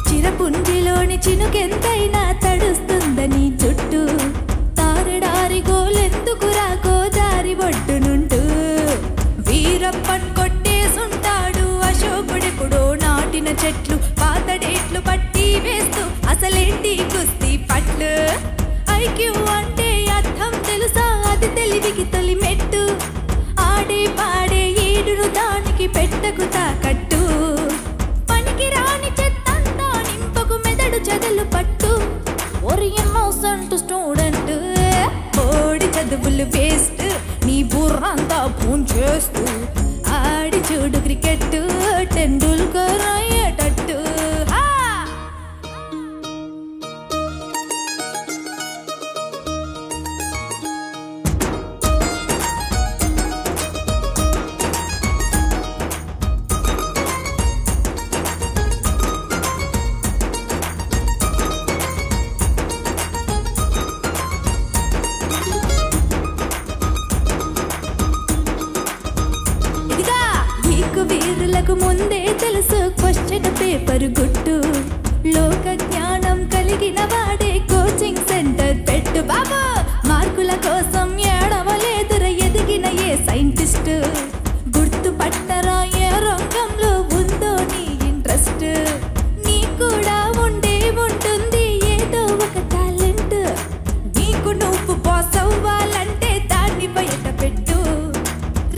Speaker 10: చిరపుంజిలోని చినుకెంతైనా తడుస్తుందని చుట్టూ, తారడారి గోలెందుకు రాకో దారి ఒడ్డునుంటూ. వీరప్పన్ కొట్టేసుంటాడు అశోకుడెప్పుడో నాటిన చెట్లు, పాతడేట్లు పట్టి వేస్తూ అసలేంటి కుస్తీ పట్లు. ఐక్యూ అంటే అర్థం తెలుసా, అది తెలివికి తొలి మెట్టు. ఆడే పాడే ఏడును దానికి పెట్టకు తాకట్టు. పనికి రాని చెత్తంతా నింపకు మెదడు చెదలు పట్టు. ఇన్నోసెంట్ స్టూడెంట్, బోడి చదువులు వేస్ట్, నీ బుర్రంతా భోంచేస్తూ ఆడి చూడు క్రికెట్, టెండూల్కర్ అయ్యేటట్టు. వీరులకు ముందే తెలుసు క్వశ్చన్ పేపర్ గుట్టు. లోక జ్ఞానం కలిగిన వాడే కోచింగ్ సెంటర్ పెట్టు. బాబా మార్కుల కోసం ఏడవలేదుర ఎదిగిన ఏ సైంటిస్ట్. గుర్తు పట్టరా ఏ రంగంలో ఉందో నీ ఇంట్రెస్ట్. నీ కూడా ఉండే ఉంటుంది ఏదో ఒక టాలెంట్. నీకు నువ్వు బాస్ అవ్వాలంటే దాన్ని బయట పెట్టు.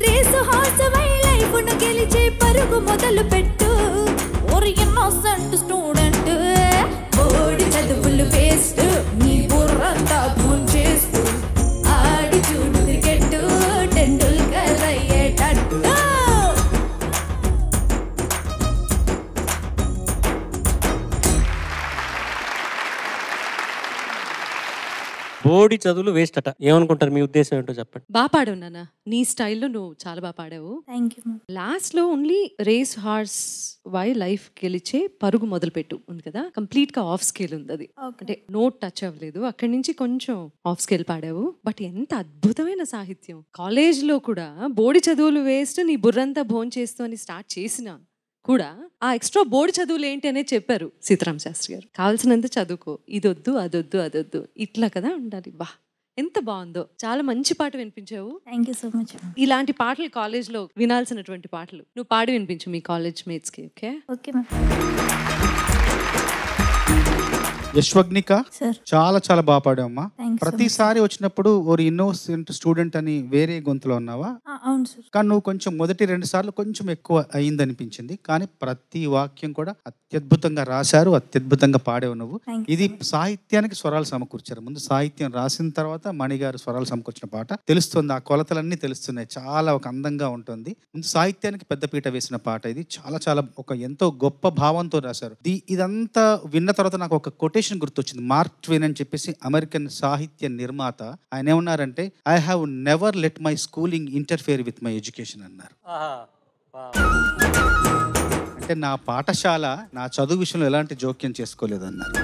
Speaker 10: రేసు హార్సమై లైఫ్ను గెలిచే పరుగు మొదలు పెట్టు. ఇన్నోసెంట్ స్టూడెంట్, బోడి చదువులు వేస్ట్, నీ బుర్రంతా భోంచేస్తూ ఆడి చూడు క్రికెట్, టెండూల్కర్ అయ్యేటట్టు.
Speaker 3: బోడి చదువులు వేస్ట్ అట. ఏమనుకుంటారు, మీ ఉద్దేశం ఏంటో చెప్పండి.
Speaker 7: బాగా పాడావు నాన్న, నీ స్టైల్లో నువ్వు చాలా బాగా పాడావు.
Speaker 10: Thank you.
Speaker 7: లాస్ట్ లో ఓన్లీ రేస్ హార్స్ వై లైఫ్ గెలిచే పరుగు మొదలుపెట్టు ఉంది కదా, కంప్లీట్ గా ఆఫ్ స్కేల్ ఉంది అది. అంటే నోట్ టచ్ అవ్వలేదు, అక్కడి నుంచి కొంచెం ఆఫ్ స్కేల్ పాడావు. బట్ ఎంత అద్భుతమైన సాహిత్యం. కాలేజ్ లో కూడా బోడి చదువులు వేస్ట్, నీ బుర్రంతా భోంచేస్తూ అని స్టార్ట్ చేసిన కూడా ఆ ఎక్స్ట్రా బోర్డు చదువులు ఏంటి అనేది చెప్పారు సీతారామ శాస్త్రి గారు. కావాల్సినంత చదువుకో, ఇదొద్దు అదొద్దు అదొద్దు, ఇట్లా కదా ఉండాలి. బా ఎంత బాగుందో, చాలా మంచి పాట వినిపించావు.
Speaker 10: Thank you so much.
Speaker 7: ఇలాంటి పాటలు కాలేజ్లో వినాల్సినటువంటి పాటలు నువ్వు పాడి వినిపించు మీ కాలేజ్ మేట్స్ కి. Okay
Speaker 10: okay ma'am.
Speaker 8: యశ్వగ్నిక చాలా చాలా బాగా పాడావమ్మా.
Speaker 10: Thanks so
Speaker 8: ప్రతిసారి వచ్చినప్పుడు ఓ ఇన్నోసెంట్ స్టూడెంట్ అని వేరే గొంతులో ఉన్నావా?
Speaker 10: అవును సార్.
Speaker 8: కానీ నువ్వు కొంచెం మొదటి 2 సార్లు కొంచెం ఎక్కువ అయిందనిపించింది. కానీ ప్రతి వాక్యం కూడా అత్యద్భుతంగా రాశారు, అత్యద్భుతంగా పాడేవు నువ్వు. ఇది సాహిత్యానికి స్వరాలు సమకూర్చారు. ముందు సాహిత్యం రాసిన తర్వాత మణిగారు స్వరాలు సమకూర్చిన పాట. తెలుస్తుంది, ఆ కొలతలన్నీ తెలుస్తున్నాయి. చాలా ఒక అందంగా ఉంటుంది. ముందు సాహిత్యానికి పెద్దపీట వేసిన పాట ఇది. చాలా చాలా ఒక ఎంతో గొప్ప భావంతో రాశారు. ఇదంతా విన్న తర్వాత నాకు ఒక కొటేషన్ గుర్తొచ్చింది. మార్క్ ట్వెయిన్ అని చెప్పేసి అమెరికన్ సాహిత్య నిర్మాత. ఆయన ఏమన్నారంటే, I have never let my schooling interfere with my education అన్నారు. అంటే నా పాఠశాల నా చదువు విషయంలో ఎలాంటి జోక్యం చేసుకోలేదన్నారు.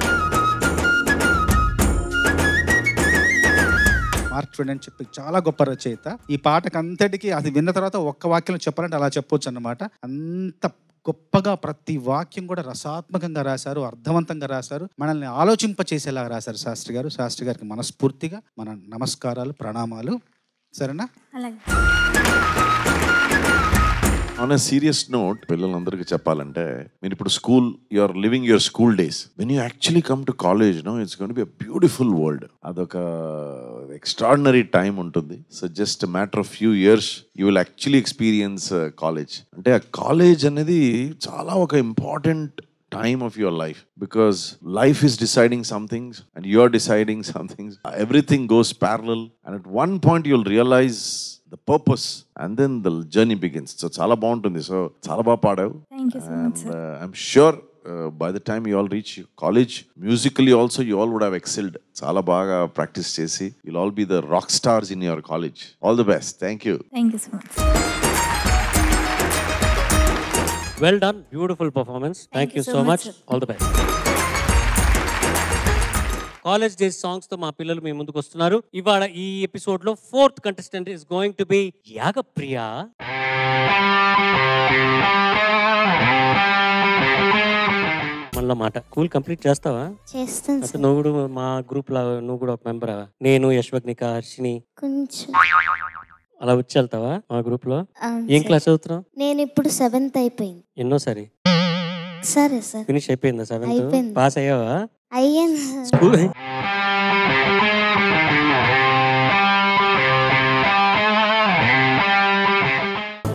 Speaker 8: మార్క్ ట్వెయిన్ అని చెప్పి చాలా గొప్ప రచయిత. ఈ పాటకు అంతటికి అది విన్న తర్వాత ఒక్క వాక్యం చెప్పాలంటే అలా చెప్పొచ్చు అన్నమాట. అంత గొప్పగా ప్రతి వాక్యం కూడా రసాత్మకంగా రాశారు, అర్థవంతంగా రాశారు, మనల్ని ఆలోచింపచేసేలాగా రాశారు శాస్త్రి గారు. శాస్త్రి గారికి మనస్ఫూర్తిగా మన నమస్కారాలు, ప్రణామాలు. సరేనా?
Speaker 6: ఆన్ ఎ సీరియస్ నోట్, పిల్లలందరికీ చెప్పాలంటే, మీరు ఇప్పుడు school, you are living your school days. When you actually come to college, no, it's going to be a beautiful world. అదొక ఎక్స్ట్రాడినరీ టైం ఉంటుంది. So just matter of few years you will actually experience college. అంటే ఆ college అనేది చాలా ఒక important time of your life, because life is deciding some things and you are deciding some things. Everything goes parallel, and at one point you'll realize the purpose, and then the journey begins. So chala baaguntundi. So chala baa paadavu.
Speaker 10: Thank you so much, sir.
Speaker 6: I'm sure by the time you all reach college, musically also you all would have excelled. Chala baga practice chesi you'll all be the rock stars in your college. All the best. Thank you.
Speaker 10: Thank you so much.
Speaker 3: Well done. Beautiful performance. Thank you so much. All the best. College days songs తో మా పిల్లలు మీ ముందుకు వస్తున్నారు. ఇవాళ ఈ episode లో 4th contestant is going to B Yagapriya. మనలో మాట కూల్ కంప్లీట్ చేస్తావా?
Speaker 9: చేస్తాను.
Speaker 3: నువ్వు కూడా మా గ్రూప్ లో నువ్వు కూడా ఒక మెంబర్. నేను, యశ్వగ్నిక, హర్షిని
Speaker 9: కొంచెం
Speaker 3: అలా వచ్చి వెళ్తావా మా గ్రూప్ లో? ఏం క్లాస్ చదువుతున్నావు?
Speaker 9: నేను ఇప్పుడు 7th అయిపోయింది.
Speaker 3: ఎన్నోసారి?
Speaker 9: సరే సార్.
Speaker 3: ఫినిష్ అయిపోయిందా 7th? పాస్ అయ్యావా?
Speaker 9: అయ్యాను.
Speaker 3: School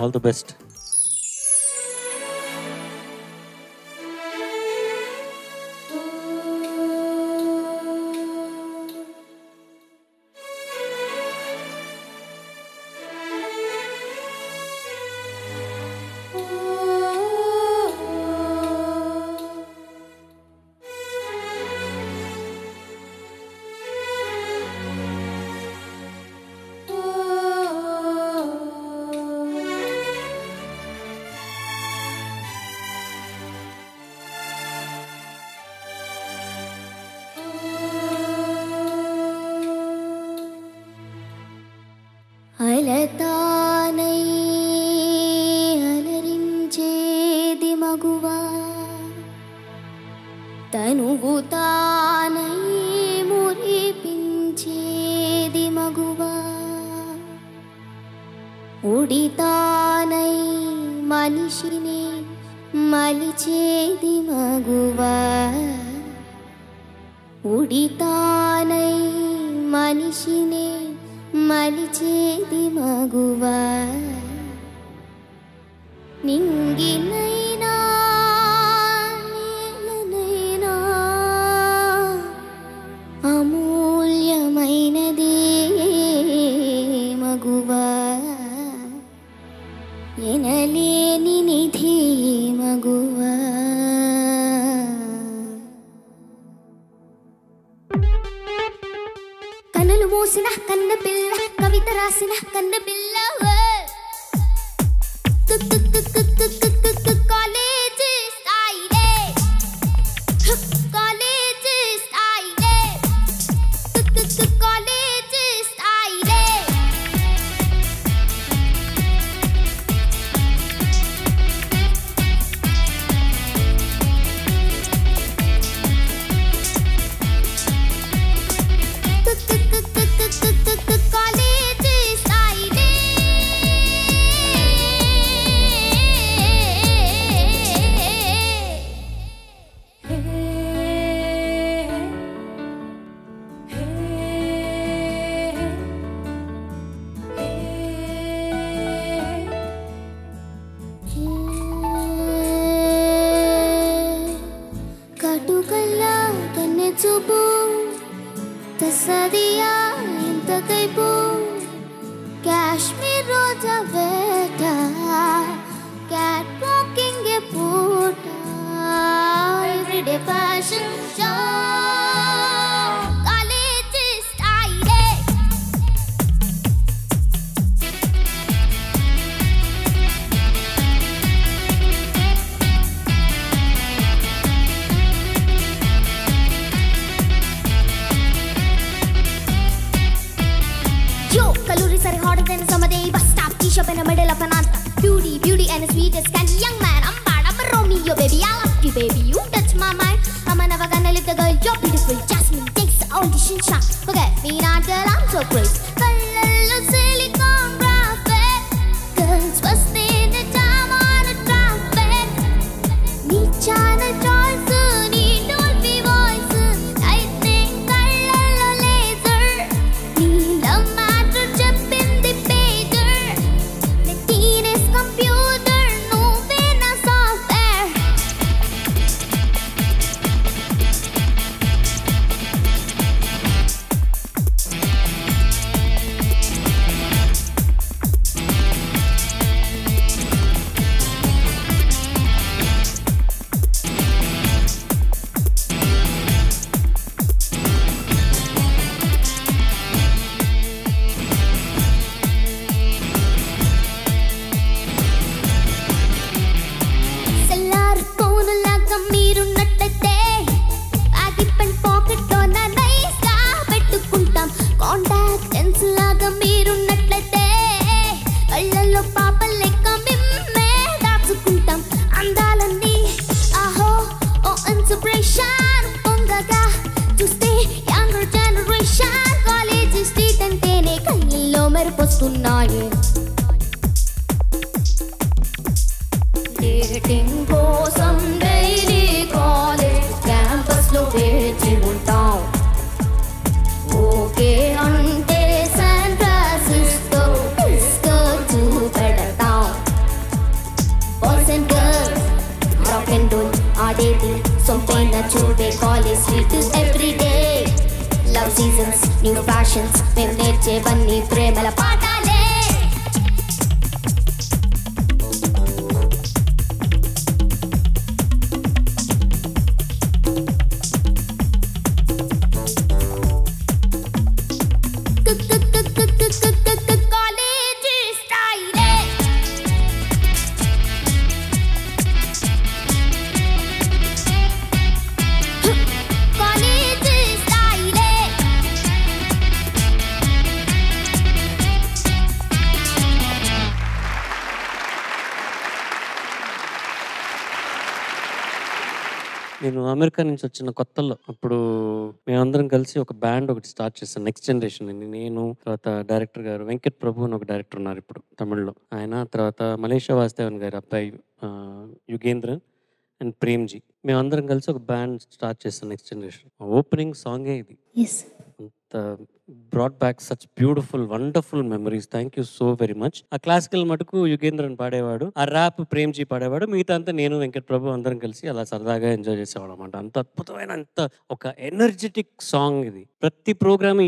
Speaker 3: all the best.
Speaker 9: అలతానై అలరించేది మగువా, తనువు తానై మురిపించేది మగువా, ఉడితానై మనిషిని మలిచేది మగువా, ఉడితానై మనిషిని మలిచేది మగువా, నింగినైనా నేలనైనా అమూల్యమైనదే మగువా, ఎనలేని నిధి మగువా. కనులు మూసిన కన్న పిల్ల, కవిత రాసిన కన్న పిల్ల, college స్థాయిలే, college స్థాయిలే, college స్థాయిలే.
Speaker 4: Sadiya ఇంతకైపు Kashmir రోజా వేట క్యాట్ వాకింగ్ ఏ పూట ఎవ్రీడే ఫ్యాషన్ షో కాలేజ్ స్టైలే Kaluri sare hotter than summer day. Bus stop, t-shirt in the middle of an answer. Beauty and the sweetest candy. Young man, I'm bad, I'm a Romeo, baby. I love you, baby. You touch my mind. I'm never gonna leave the girl. You're beautiful. Jasmine takes the audition shot. Forget me not, girl, I'm so crazy. Kallallo silicone graphic. Girls wasting the time on the traffic. Nee channel choice, nee Dolby voice. Lightning, kallallo laser. Neelam చెప్పింది pager నెటీనేస్ computer నువ్వే నా software dating కోసం daily college campus లో వేచి ఉంటాం okay అంటే San Francisco disco చూపెడతాం boys and girls rock and roll ఆడేది సొంపైన చూడే college sweet everyday love seasons new fashions మేము నేర్చేవన్నీ ప్రేమల పాఠాలే
Speaker 3: నేను అమెరికా నుంచి వచ్చిన కొత్తల్లో అప్పుడు మేమందరం కలిసి ఒక బ్యాండ్ ఒకటి స్టార్ట్ చేస్తాం నెక్స్ట్ జనరేషన్ అని. నేను తర్వాత డైరెక్టర్ గారు వెంకట్ ప్రభు అని ఒక డైరెక్టర్ ఉన్నారు ఇప్పుడు తమిళ్లో ఆయన, తర్వాత మలేషియా వాసుదేవన్ గారు అబ్బాయి యుగేంద్రన్ అండ్ ప్రేమ్జీ, మేమందరం కలిసి ఒక బ్యాండ్ స్టార్ట్ చేస్తాం నెక్స్ట్ జనరేషన్. ఓపెనింగ్ సాంగే ఇది. అంత brought back such beautiful wonderful memories. Thank you so very much. ఆ క్లాసికల్ మటుకు యుగేంద్రన్ పాడేవాడు, ఆ ర్యాప్ ప్రేమ్జీ పాడేవాడు, మిగతా అంతా నేను వెంకట్ ప్రభు అందరం కలిసి అలా సరదాగా ఎంజాయ్ చేసేవాడు అనమాట. అంత అద్భుతమైన అంత ఒక ఎనర్జెటిక్ సాంగ్ ఇది. ప్రతి ప్రోగ్రామ్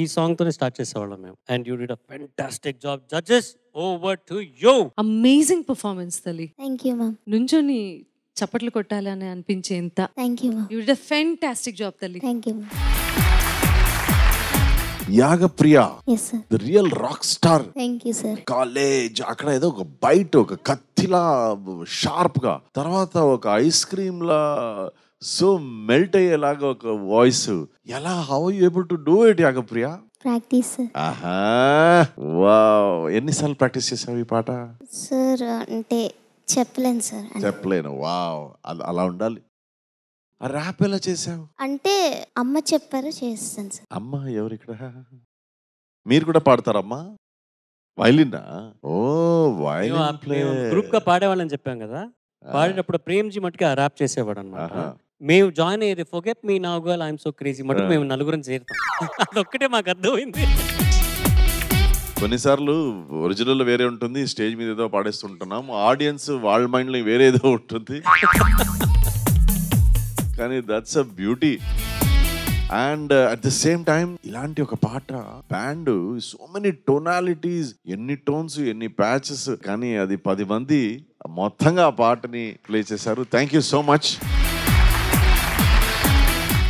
Speaker 3: ఈ సాంగ్ తోనే స్టార్ట్ చేసేవాళ్ళం మేము. And you did a fantastic job. Judges, over to you.
Speaker 7: Amazing performance తల్లి.
Speaker 10: Thank you ma'am.
Speaker 7: నుంచొని చప్పట్లు కొట్టాలని అనిపించేంత.
Speaker 10: Thank you ma'am.
Speaker 7: You did a fantastic job తల్లి.
Speaker 10: Thank you ma'am.
Speaker 6: Yagapriya,
Speaker 10: yes sir,
Speaker 6: the real rock star.
Speaker 10: Thank you sir.
Speaker 6: College అక్కడ ఏదో ఒక byte, ఒక కత్తిలా షార్ప్ గా, తర్వాత ఒక ఐస్ క్రీమ్ లా సో మెల్ట్ అయ్యేలాగా ఒక వాయిస్. ఎలా, how you able to do it Yagapriya?
Speaker 10: Practice sir.
Speaker 6: ఆహా, వావ్. ఎన్నిసార్లు ప్రాక్టీస్ చేసావు ఈ పాట?
Speaker 10: సార్ అంటే చెప్పలేను సార్.
Speaker 6: చెప్పలేను. వావ్, అలా ఉండాలి. ఆ ర్యాప్ ఎలా చేసావు?
Speaker 10: అంటే అమ్మ చెప్పారు, చేస్తాను సార్.
Speaker 6: అమ్మ ఎవరు ఇక్కడ? మీరు కూడా పాడతారమ్మా? వైలిన్? ఓ, వైలిన్ ప్లే.
Speaker 3: గ్రూప్ గా పాడేవాళ్ళని చెప్పాం కదా, పాడేటప్పుడు ప్రేమ్జీ మట్టుగా ర్యాప్ చేసేవాడు అనమాట. మేము జాయిన్ అయ్యేది forget me now girl I'm so crazy మటుకు మేము నలుగురం చేరుతాం. అదొక్కటే మాకు అర్థమైంది.
Speaker 6: కొన్నిసార్లు ఒరిజినల్ వేరే ఉంటుంది, స్టేజ్ మీద ఏదో పాడేస్తుంటున్నాం, ఆడియన్స్ వాళ్ళ మైండ్ లో వేరే ఏదో ఉంటుంది. కానీ that's a beauty. And at the same time ఇలాంటి ఒక పాట బ్యాండ్ సో మెనీ టోనాలిటీస్, ఎన్ని టోన్స్, ఎన్ని ప్యాచెస్, కానీ అది 10 మంది మొత్తంగా ఆ పాటని ప్లే చేశారు. Thank you so much.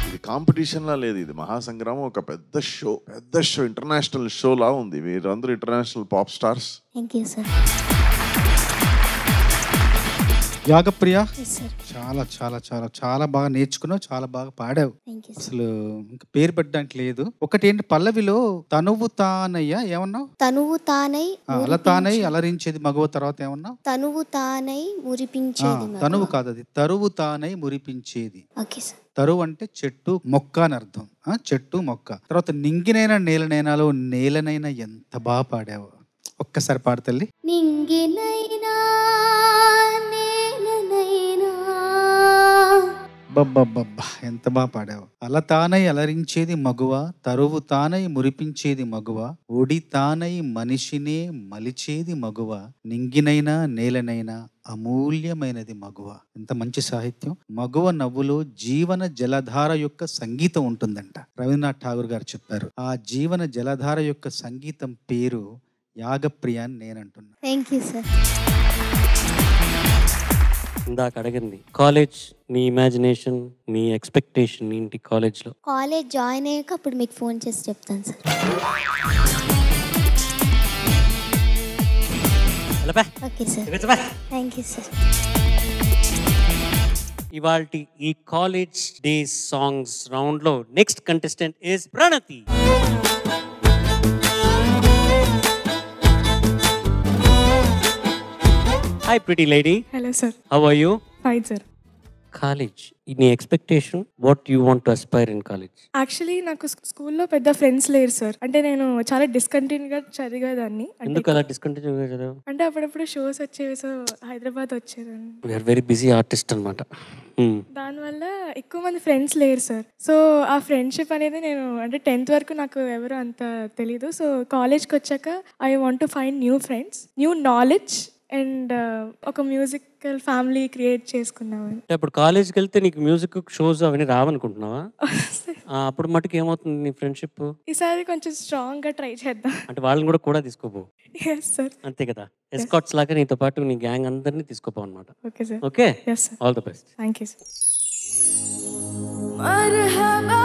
Speaker 6: ఇది కాంపిటీషన్ లా లేదు, ఇది మహాసంగ్రామం, ఒక పెద్ద షో, ఇంటర్నేషనల్ షో లా ఉంది. మీరందరూ international pop stars.
Speaker 4: Thank you sir.
Speaker 8: Yagapriya, చాలా చాలా చాలా చాలా బాగా నేర్చుకున్నావు, చాలా బాగా పాడావు. అసలు ఇంకా పేరు పెట్టడానికి లేదు. ఒకటి ఏంటి, పల్లవిలో తనువు తానయ్య ఏమన్నావు?
Speaker 4: తనువు తానై
Speaker 8: అల తానై అలరించేది మగవ, తర్వాత ఏమన్నావు?
Speaker 4: తనువు తానై మురిపించేది.
Speaker 8: తనువు కాదు, అది తరువు తానై మురిపించేది.
Speaker 4: Okay sir.
Speaker 8: తరువు అంటే చెట్టు, మొక్క అని అర్థం. చెట్టు మొక్క. తర్వాత నింగినైనా నేలనైనాలో నేలనైనా ఎంత బాగా పాడావు. ఒక్కసారి పాడు తల్లి.
Speaker 4: నింగినైనా
Speaker 8: బబ్బబ్బబ్బా, ఎంత బాగా పాడావు. అల తానై అలరించేది మగువ, తరువు తానై మురిపించేది మగువ, ఒడి తానై మనిషినే మలిచేది మగువ, నింగినైనా నేలనైనా అమూల్యమైనది మగువ. ఎంత మంచి సాహిత్యం. మగువ నవ్వులో జీవన జలధార యొక్క సంగీతం ఉంటుందంట. రవీంద్రనాథ్ ఠాగూర్ గారు చెప్పారు. ఆ జీవన జలధార యొక్క సంగీతం పేరు యాగప్రియ అని నేను అంటున్నా.
Speaker 4: Thank you sir.
Speaker 3: ఇందాక అడిగింది కాలేజ్, నీ ఇమాజినేషన్, నీ ఎక్స్పెక్టేషన్ ఏంటి కాలేజ్లో?
Speaker 4: కాలేజ్ జాయిన్ అయ్యాక అప్పుడు మీకు ఫోన్ చేసి చెప్తాను sir. Okay sir. Thank you sir.
Speaker 3: ఇవాల్టి ఈ కాలేజ్ డేస్ సాంగ్స్ రౌండ్ లో next contestant is Pranathi. Hi pretty lady.
Speaker 11: Hello sir.
Speaker 3: How are you?
Speaker 11: Fine sir.
Speaker 3: College. నీ expectation, what you want to aspire in college?
Speaker 11: Actually నాకు స్కూల్లో పెద్ద friends లేరు sir. అంటే నేను చాలా డిస్కంటిన్యూగా చదివేదాన్ని.
Speaker 3: ఎందుకు అలా డిస్కంటిన్యూగా చదివావు?
Speaker 11: అంటే అప్పుడప్పుడు షోస్ వచ్చేవి, సో హైదరాబాద్ వచ్చేదాన్ని.
Speaker 3: వీఆర్ వెరీ బిజీ ఆర్టిస్ట్ అనమాట.
Speaker 11: దానివల్ల ఎక్కువ మంది ఫ్రెండ్స్ లేరు సార్. సో ఆ ఫ్రెండ్షిప్ అనేది నేను అంటే 10th వరకు నాకు ఎవరు అంత తెలీదు. సో కాలేజ్కి వచ్చాక I want to find new friends, new knowledge and ఒక మ్యూజికల్ ఫ్యామిలీ క్రియేట్ చేసుకున్నాము.
Speaker 3: అప్పుడు కాలేజ్కి వెళ్తే నీకు మ్యూజిక్ షోస్ అవన్నీ రావనుకుంటున్నావా? అప్పుడు మటుకు ఏమవుతుంది నీ ఫ్రెండ్షిప్?
Speaker 11: ఈసారి కొంచెం స్ట్రాంగ్ గా ట్రై చేద్దాం.
Speaker 3: అంటే వాళ్ళని కూడా తీసుకోపో.
Speaker 11: yes sir.
Speaker 3: అంతే కదా, ఎస్కాట్స్ లాగా నీతో పాటు నీ గ్యాంగ్ అందరినీ తీసుకోపో అన్నమాట.
Speaker 11: Okay sir.
Speaker 3: Okay,
Speaker 11: yes sir.
Speaker 3: All the best.
Speaker 11: Thank you sir.
Speaker 9: మర్హబా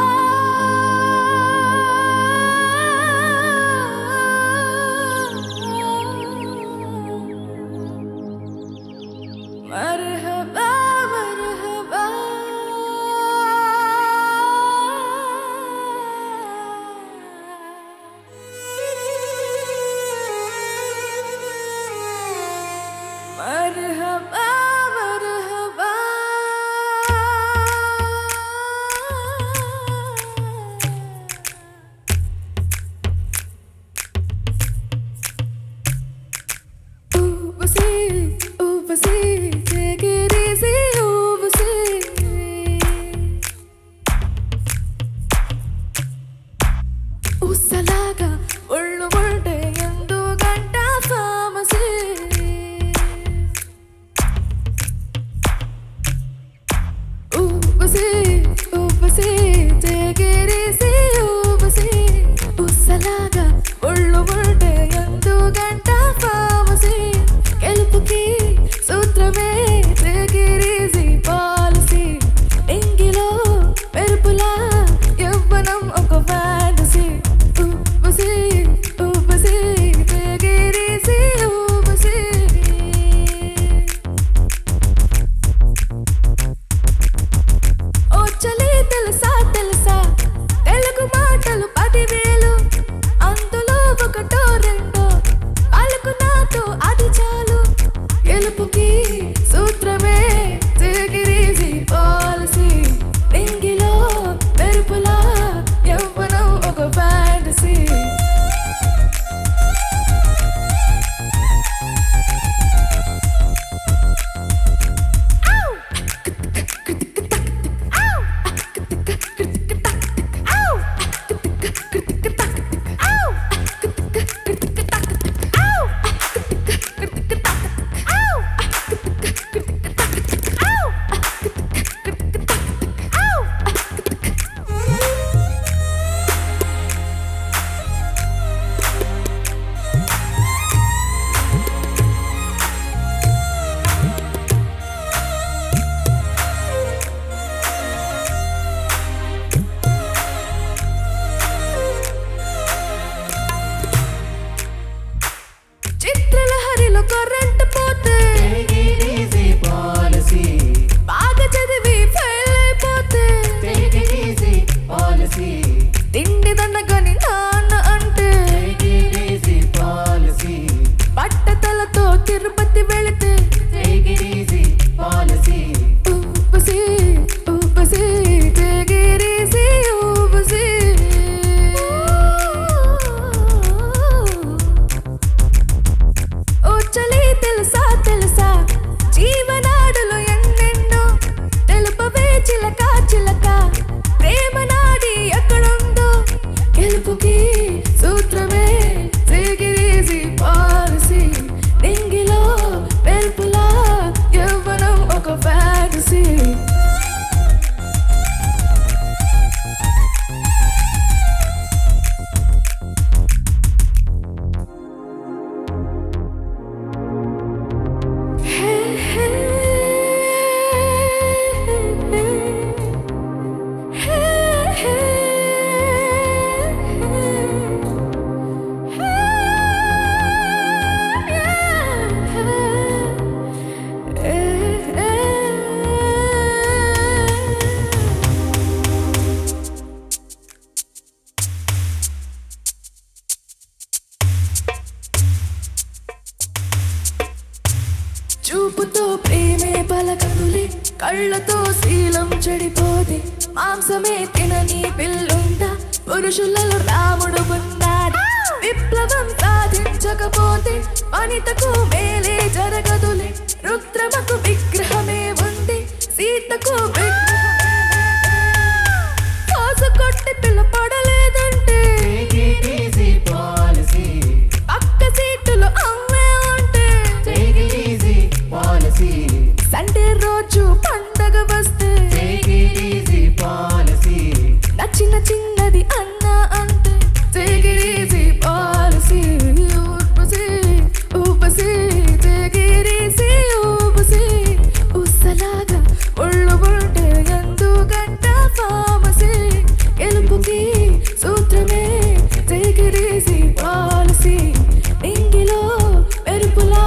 Speaker 9: మర్హబా మర్హబా మర్హబా మర్హబా
Speaker 12: కళ్ళతో శీలం చెడిపోతే మాంసమే తినని పిల్లుందా పురుషులలో రాముడు ఉన్నాడా విప్లవం సాధించకపోతే వనితకు మేలే జరగదులే రుద్రమకు విగ్రహమే ఉంది సీతకు కొట్టి పిల్లపడలేదంటే పక్క సీటులో అమ్మే ఉంటే సండే రోజు పండగ వస్తే నచ్చిన చిన్నది అన్నా అంటే take it easy policy ఊపసి ఊపసి take it easy ఊపసి ఉస్సలాగా ఒళ్ళు ఉంటే ఎందుకంట ఫామసీ గెలుపుకి సూత్రమే take it easy policy ఇంగిలో మెరుపులా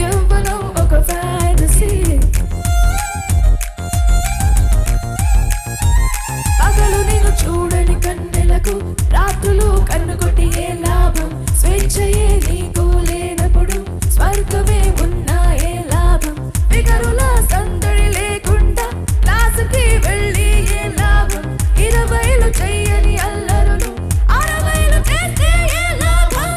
Speaker 12: యవ్వనం ఒక ఫ్యాంటసీ పగలు నేను చూడని కన్నెలకు రాత్రులు కన్నుకొట్టి ఏ లాభం స్వేచ్ఛయే నీకు లేనప్పుడు స్వర్గమే ఉన్నా ఏ లాభం ఫిగరుల సందడి లేకుండా క్లాసుకి వెళ్ళి ఏ లాభం 20లు చెయ్యని అల్లరులు 60లు చేస్తే ఏ లాభం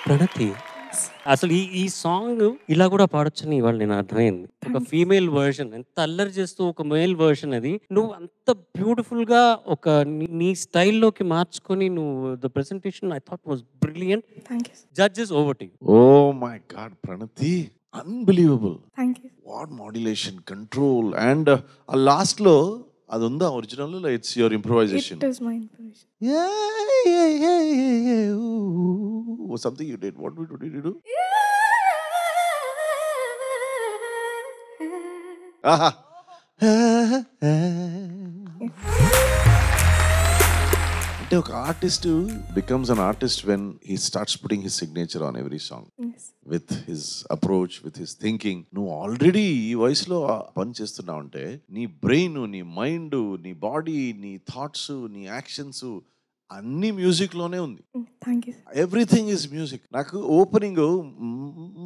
Speaker 3: ప్రణతి అసలు ఈ సాంగ్ ఇలా కూడా పాడొచ్చని ఇవాళ నేను అర్థమైంది ఒక ఫీమేల్ వర్షన్ ఎంత అల్లరి చేస్తూ ఒక మేల్ వర్షన్ అది నువ్వు అంత బ్యూటిఫుల్ గా ఒక నీ స్టైల్లోకి మార్చుకొని నువ్వు the presentation I thought was brilliant judges over to
Speaker 6: oh my God Pranathi unbelievable what modulation control and ఆ లాస్ట్ లో అది ఉందా original it's your improvisation something you did. What did you do? Aha. అంటే ఒక artist becomes an artist when he starts putting his signature on every song. Yes. With his approach, with his thinking. నువ్వు already ఈ వయసులో పని చేస్తున్నావు అంటే నీ brain నీ మైండ్ నీ బాడీ నీ థాట్స్ నీ యాక్షన్స్ అన్ని మ్యూజిక్ లోనే ఉంది ఎవ్రీథింగ్ ఇస్ మ్యూజిక్ నాకు ఓపెనింగ్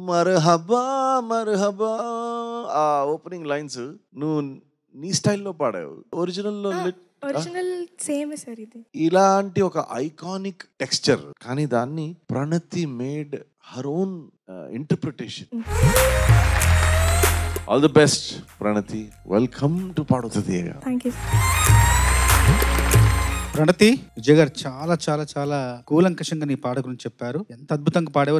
Speaker 6: మర్హబా మర్హబా ఆ ఓపెనింగ్ లైన్స్ నువ్వు నీ స్టైల్లో పాడావు ఒరిజినల్
Speaker 11: సేమ్ సార్ ఇది
Speaker 6: ఇలాంటి ఒక ఐకానిక్ టెక్స్చర్ కానీ దాన్ని Pranathi made her own interpretation all the best Pranathi welcome to పాడుతుంది
Speaker 8: ప్రణతి విజయ్ గారు చాలా చాలా చాలా కూలంకషంగా నీ పాట గురించి చెప్పారు ఎంత అద్భుతంగా పాడావో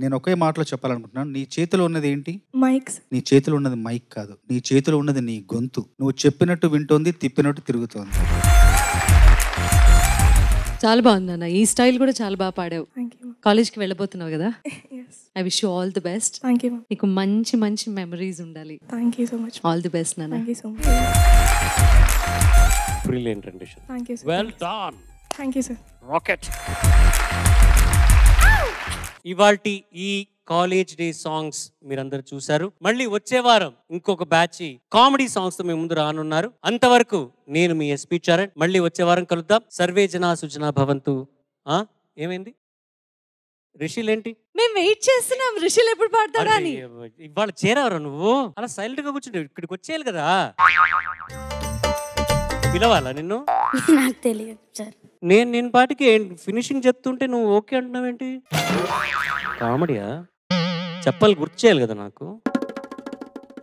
Speaker 8: నేను ఒకే మాటలో చెప్పాలనుకుంటున్నాను నీ చేతిలో ఉన్నది ఏంటి
Speaker 11: మైక్స్
Speaker 8: నీ చేతిలో ఉన్నది మైక్ కాదు నీ చేతిలో ఉన్నది నీ గొంతు నువ్వు చెప్పినట్టు వింటోంది తిప్పినట్టు తిరుగుతోంది
Speaker 7: చాలా బాగుంది అన్న ఈ స్టైల్ కూడా చాలా బాగా పాడావు కాలేజ్కి వెళ్ళబోతున్నావు కదా I wish you all the best నీకు మంచి మంచి మెమరీస్ ఉండాలి ఆల్ ది బెస్ట్ నాన్న
Speaker 3: Brilliant rendition.
Speaker 11: Thank you, sir.
Speaker 3: Well done.
Speaker 11: Thank you, sir.
Speaker 3: Rocket. ఇవాల్టి ఈ కాలేజ్ డే సాంగ్స్ మీరందరూ చూశారు మళ్ళీ వచ్చే వారం ఇంకొక బ్యాచ్ కామెడీ సాంగ్స్ తో మీ ముందు రానున్నారు అంతవరకు నేను మీ ఎస్పీ చరణ్ మళ్ళీ వచ్చే వారం కలుద్దాం సర్వే జనా సుజనా భవంతు ఏమైంది ఋషిలేంటి
Speaker 7: మేము వెయిట్ చేస్తున్నాం ఋషులు ఎప్పుడు పాడతాడా అని
Speaker 3: ఇవాళ చేరావరా నువ్వు అలా సైలెంట్ గా కూర్చుంటే ఇక్కడికి వచ్చేయాలి కదా పిలవాలా నిన్ను
Speaker 9: నాకు తెలియదు సార్
Speaker 3: నేను పాటికి ఫినిషింగ్ చెప్తుంటే నువ్వు ఓకే అంటున్నావేంటి కామెడీయా చెప్పాలి గుర్తు చేయాలి కదా నాకు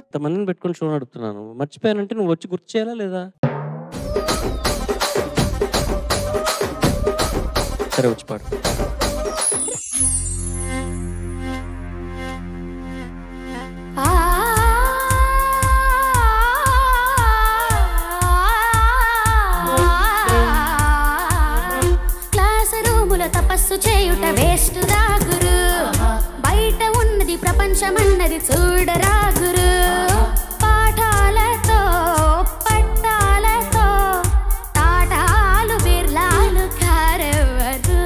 Speaker 3: ఇంతమందిని పెట్టుకొని షో అడుగుతున్నాను మర్చిపోయానంటే నువ్వు వచ్చి గుర్తు చేయాలా లేదా సరే వచ్చి పాడు
Speaker 4: తపస్సు చేయుట వేస్ట్ రాగురు బయట ఉన్నది ప్రపంచమన్నది చూడరాగురు పాఠాలతో పట్టాలతో తాటాలు బిర్లాలు కారెవరు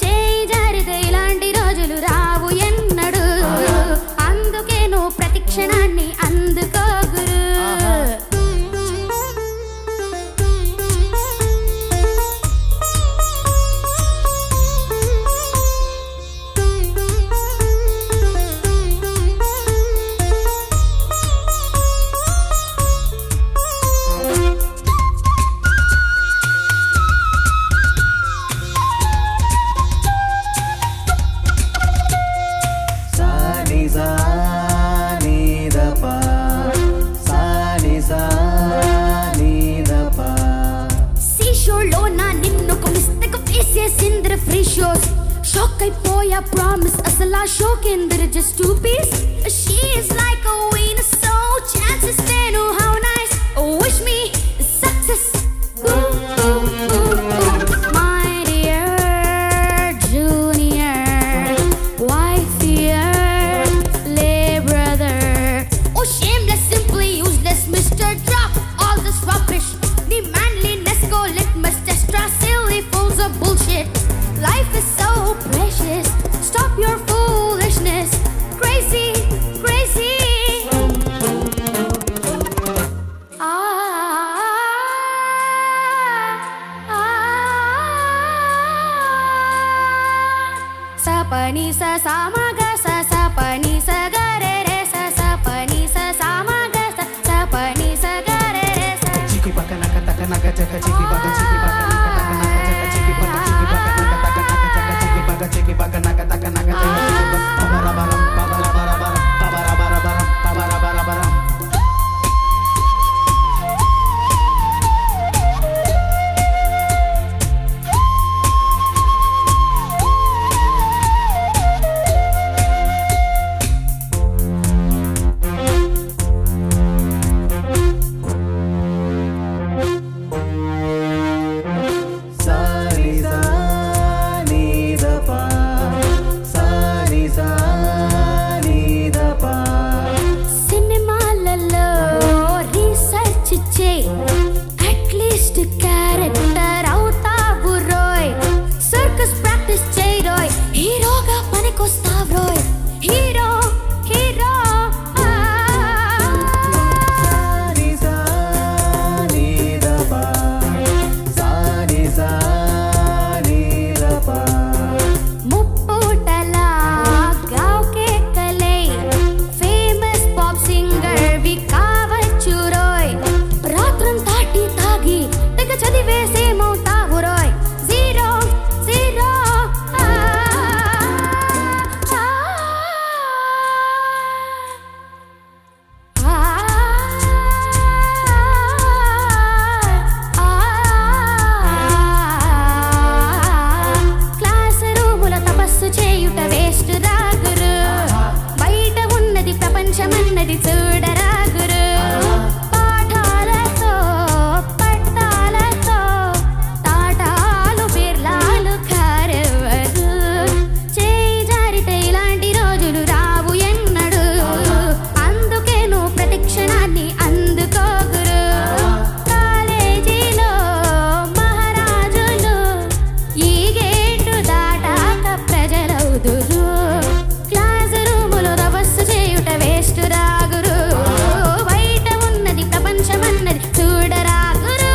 Speaker 4: చేయి జారితే ఇలాంటి రోజులు రావు ఎన్నడు అందుకే నువ్వు ప్రతి క్షణాన్ని అందుకోగురు అయిపోయా ప్రామిస్ అసలు ఆ షో కింద just 2 piece. She is like a winner, so chances నేను how nice. Wish me success. My dear junior wife here, lay brother. Oh shameless, simply useless, Mr. Drop all this rubbish. The manliness go litmus test, silly fools of bullshit. Life is so precious, stop your foolishness. Crazy, crazy. Sa pa ni sa sa ma ga sa pa ni sa ga re re sa pa ni sa ma ga sa pa ni sa ga re re sa.
Speaker 5: Chiki baka naka taka naka jaka chiki baka chiki baka naka chiki baka naka taka naka babara bara babara bara bara babara bara bara babara bara bara.
Speaker 4: సినిమాలలో research చేయి, at least character అవుతావు రోయ్. Circus practice చేయి రోయ్, హీరోగా పనికొస్తావు రోయ్. Hero hero ముప్పూటలా గావుకే కలై ఫేమస్ పాప్ సింగర్ వి కావచ్చు రోయ్. రాత్రం తాటి తాగి తెగ చదివేసేమవుతావు రోయ్. జీరో జీరో క్లాస్ రూముల తపస్సు చేయుట వేస్ట్ రాగురు. బయట ఉన్నది ప్రపంచమన్నది చూడరాగురు. పాఠాలతో పట్టాలతో తాటాలు బిర్లాలు కారెవరు. చేయి జారితే ఇలాంటి రోజులు రావు ఎన్నడు. అందుకే నువ్వు ప్రతి క్షణాన్ని అందుకోగురు. కాలేజీలో మహారాజులు ఈ గేటు దాటాక ప్రజలవుదురు. క్లాస్ రూములో తపస్సు చేయుట వేస్ట్ రాగురు. బయట ఉన్నది ప్రపంచమన్నది చూడరాగురు.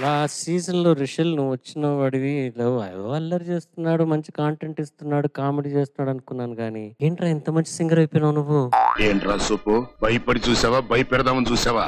Speaker 3: లాస్ట్ సీజన్లో రిషల్ నువ్వు వచ్చిన వాడివి ఏదో అల్లరి చేస్తున్నాడు, మంచి కాంటెంట్ ఇస్తున్నాడు, కామెడీ చేస్తున్నాడు అనుకున్నాను. కానీ ఏంట్రా ఇంత మంచి సింగర్ అయిపోయినావు నువ్వు?
Speaker 13: ఏంట్రా సూపు, భయపడి చూసావా భయపెడదామని చూసావా?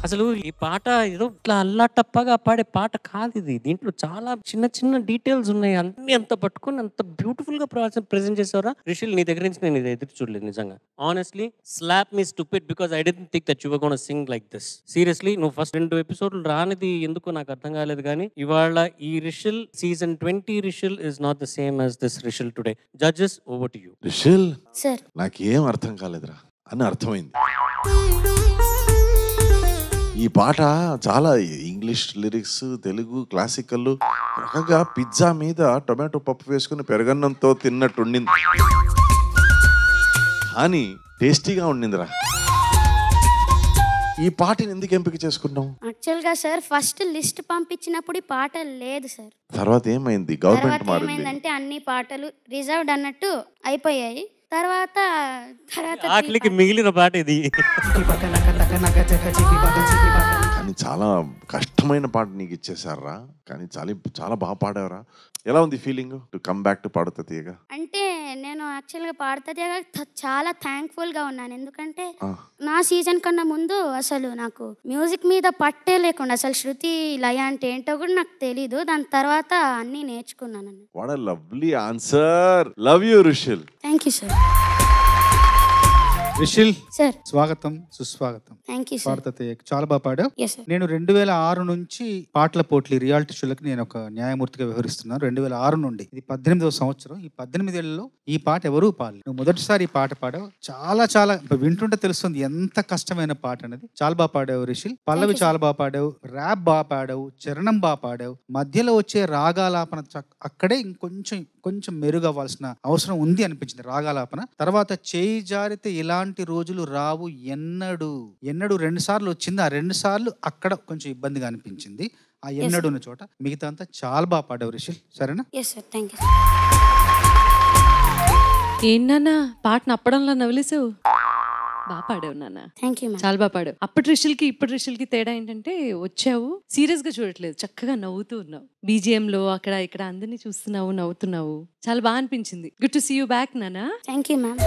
Speaker 3: అసలు ఈ పాట ఏదో ఇట్లా అల్లాటప్పగా పాడే పాట కాదు ఇది. దీంట్లో చాలా చిన్న చిన్న డీటెయిల్స్ ఉన్నాయి. అన్ని అంత పట్టుకొని అంత బ్యూటిఫుల్ గా ప్రెజెంట్ చేసావరా రిషిల్. నీ దగ్గర నుంచి నేను ఇది ఎదురు చూడలేదు నిజంగా. Honestly slap me stupid because I didn't think that you were gonna sing like this. Seriously నువ్వు ఫస్ట్ 2 ఎపిసోడ్లు రానిది ఎందుకో నాకు అర్థం కాలేదు. కానీ ఇవాళ ఈ Rishil season 20 Rishil is not the same as this Rishil today. Judges over to you.
Speaker 6: Rishil
Speaker 4: sir
Speaker 6: నాకేం అర్థం కాలేదురా అని అర్థమైంది. ఈ పాట చాలా ఇంగ్లీష్ లిరిక్స్, తెలుగు క్లాసికల్, చక్కగా పిజ్జా మీద టొమాటో పప్పు వేసుకుని పెరగన్నంతో తిన్నట్టుండింది. కానీ టేస్టీగా ఉండిందిరా. ఈ పాటని ఎందుకు ఎంపిక చేసుకున్నావు?
Speaker 4: యాక్చువల్గా సార్ ఫస్ట్ లిస్ట్ పంపించినప్పుడు ఈ పాట లేదు సార్.
Speaker 6: తర్వాత ఏమైంది? గవర్నమెంట్ మారింది.
Speaker 4: ఏమైందంటే అన్ని పాటలు రిజర్వ్డ్ అన్నట్టు అయిపోయాయి. తర్వాత
Speaker 3: ఆఖరికి మిగిలిన పాట ఇది.
Speaker 6: కానీ చాలా కష్టమైన పాట నీకు ఇచ్చేసారా. కానీ చాలా చాలా బాగా పాడావరా. ఎలా ఉంది feeling to come back to Padutha Theeyaga?
Speaker 4: అంటే
Speaker 14: నేను యాక్చువల్గా పాడుతుందిగా చాలా థ్యాంక్ఫుల్గా ఉన్నాను. ఎందుకంటే నా సీజన్ కన్నా ముందు అసలు నాకు మ్యూజిక్ మీద పట్టే లేకుండా అసలు శృతి లయ అంటే ఏంటో కూడా నాకు తెలీదు. దాని తర్వాత అన్నీ నేర్చుకున్నాను.
Speaker 6: What a lovely answer. Love you Rushil.
Speaker 14: Thank you sir.
Speaker 8: Rishil
Speaker 14: sir
Speaker 8: స్వాగతం, సుస్వాగతం.
Speaker 14: Thank you sir.
Speaker 8: పాడతా తీయగా చాలా బాగా పాడావు.
Speaker 14: Yes, sir.
Speaker 8: నేను 2006 నుంచి పాటల పోట్లి రియాలిటీ షోలకి నేను ఒక న్యాయమూర్తిగా వ్యవహరిస్తున్నాను. 2006 నుండి ఇది 18వ సంవత్సరం. ఈ 18 ఏళ్లలో ఈ పాట ఎవరూ పాడలేదు. నువ్వు మొదటిసారి ఈ పాట పాడావు. చాలా చాలా వింటుంటే తెలుస్తుంది ఎంత కష్టమైన పాట అనేది. చాలా బాగా పాడావు రిషిల్. పల్లవి చాలా బాగా పాడావు, ర్యాప్ బాగా పాడావు, చరణం బాగా పాడావు. మధ్యలో వచ్చే రాగాలాపన అక్కడే కొంచెం మెరుగవ్వాల్సిన అవసరం ఉంది అనిపించింది రాగాలాపన. తర్వాత చేయి జారితే ఇలాంటి రోజులు రావు ఎన్నడు 2 సార్లు వచ్చింది. ఆ 2 సార్లు అక్కడ కొంచెం ఇబ్బందిగా అనిపించింది. ఆ ఎన్నడు ఉన్న చోట మిగతా అంతా చాలా బాగా పాడావు రిషిల్. సరేనా?
Speaker 7: ఏంటన్నా పాటను అప్పడంలో నవ్వులేసావు. బాగా పాడావు నాన్న. చాలా బాగా పాడావు. అప్పటి రిషిల్కి ఇప్పటి రిషిల్కి తేడా ఏంటంటే వచ్చావు సీరియస్ గా చూడట్లేదు, చక్కగా నవ్వుతూ ఉన్నావు. బీజిఎం లో అక్కడ ఇక్కడ అందరినీ చూస్తున్నావు, నవ్వుతున్నావు. చాలా బాగా అనిపించింది. Good to see you back నాన్న.
Speaker 14: Thank you ma'am.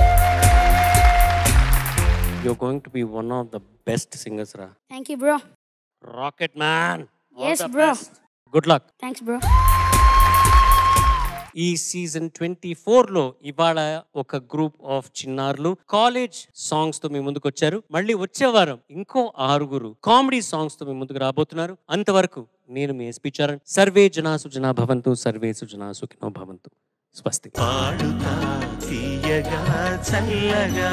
Speaker 3: You're going to be one of the best singers, Ra.
Speaker 14: Thank you, bro.
Speaker 3: Rocket man.
Speaker 14: Yes, bro.
Speaker 3: Good luck.
Speaker 14: Thanks, bro.
Speaker 3: ఈ సీజన్ 24లో ఇవాళ ఒక గ్రూప్ ఆఫ్ చిన్నారులు college songs తో మీ ముందుకు వచ్చారు. మళ్ళీ వచ్చే వారం ఇంకో 6 కామెడీ సాంగ్స్ తో మీ ముందుకు రాబోతున్నారు. అంతవరకు నేను మీ ఎస్పీ చరణ్. సర్వే జనా సుజనా భవంతు, సర్వే సుజనా సుఖినో భవంతు. స్వస్తి.
Speaker 2: పాడుతా తీయగా చల్లగా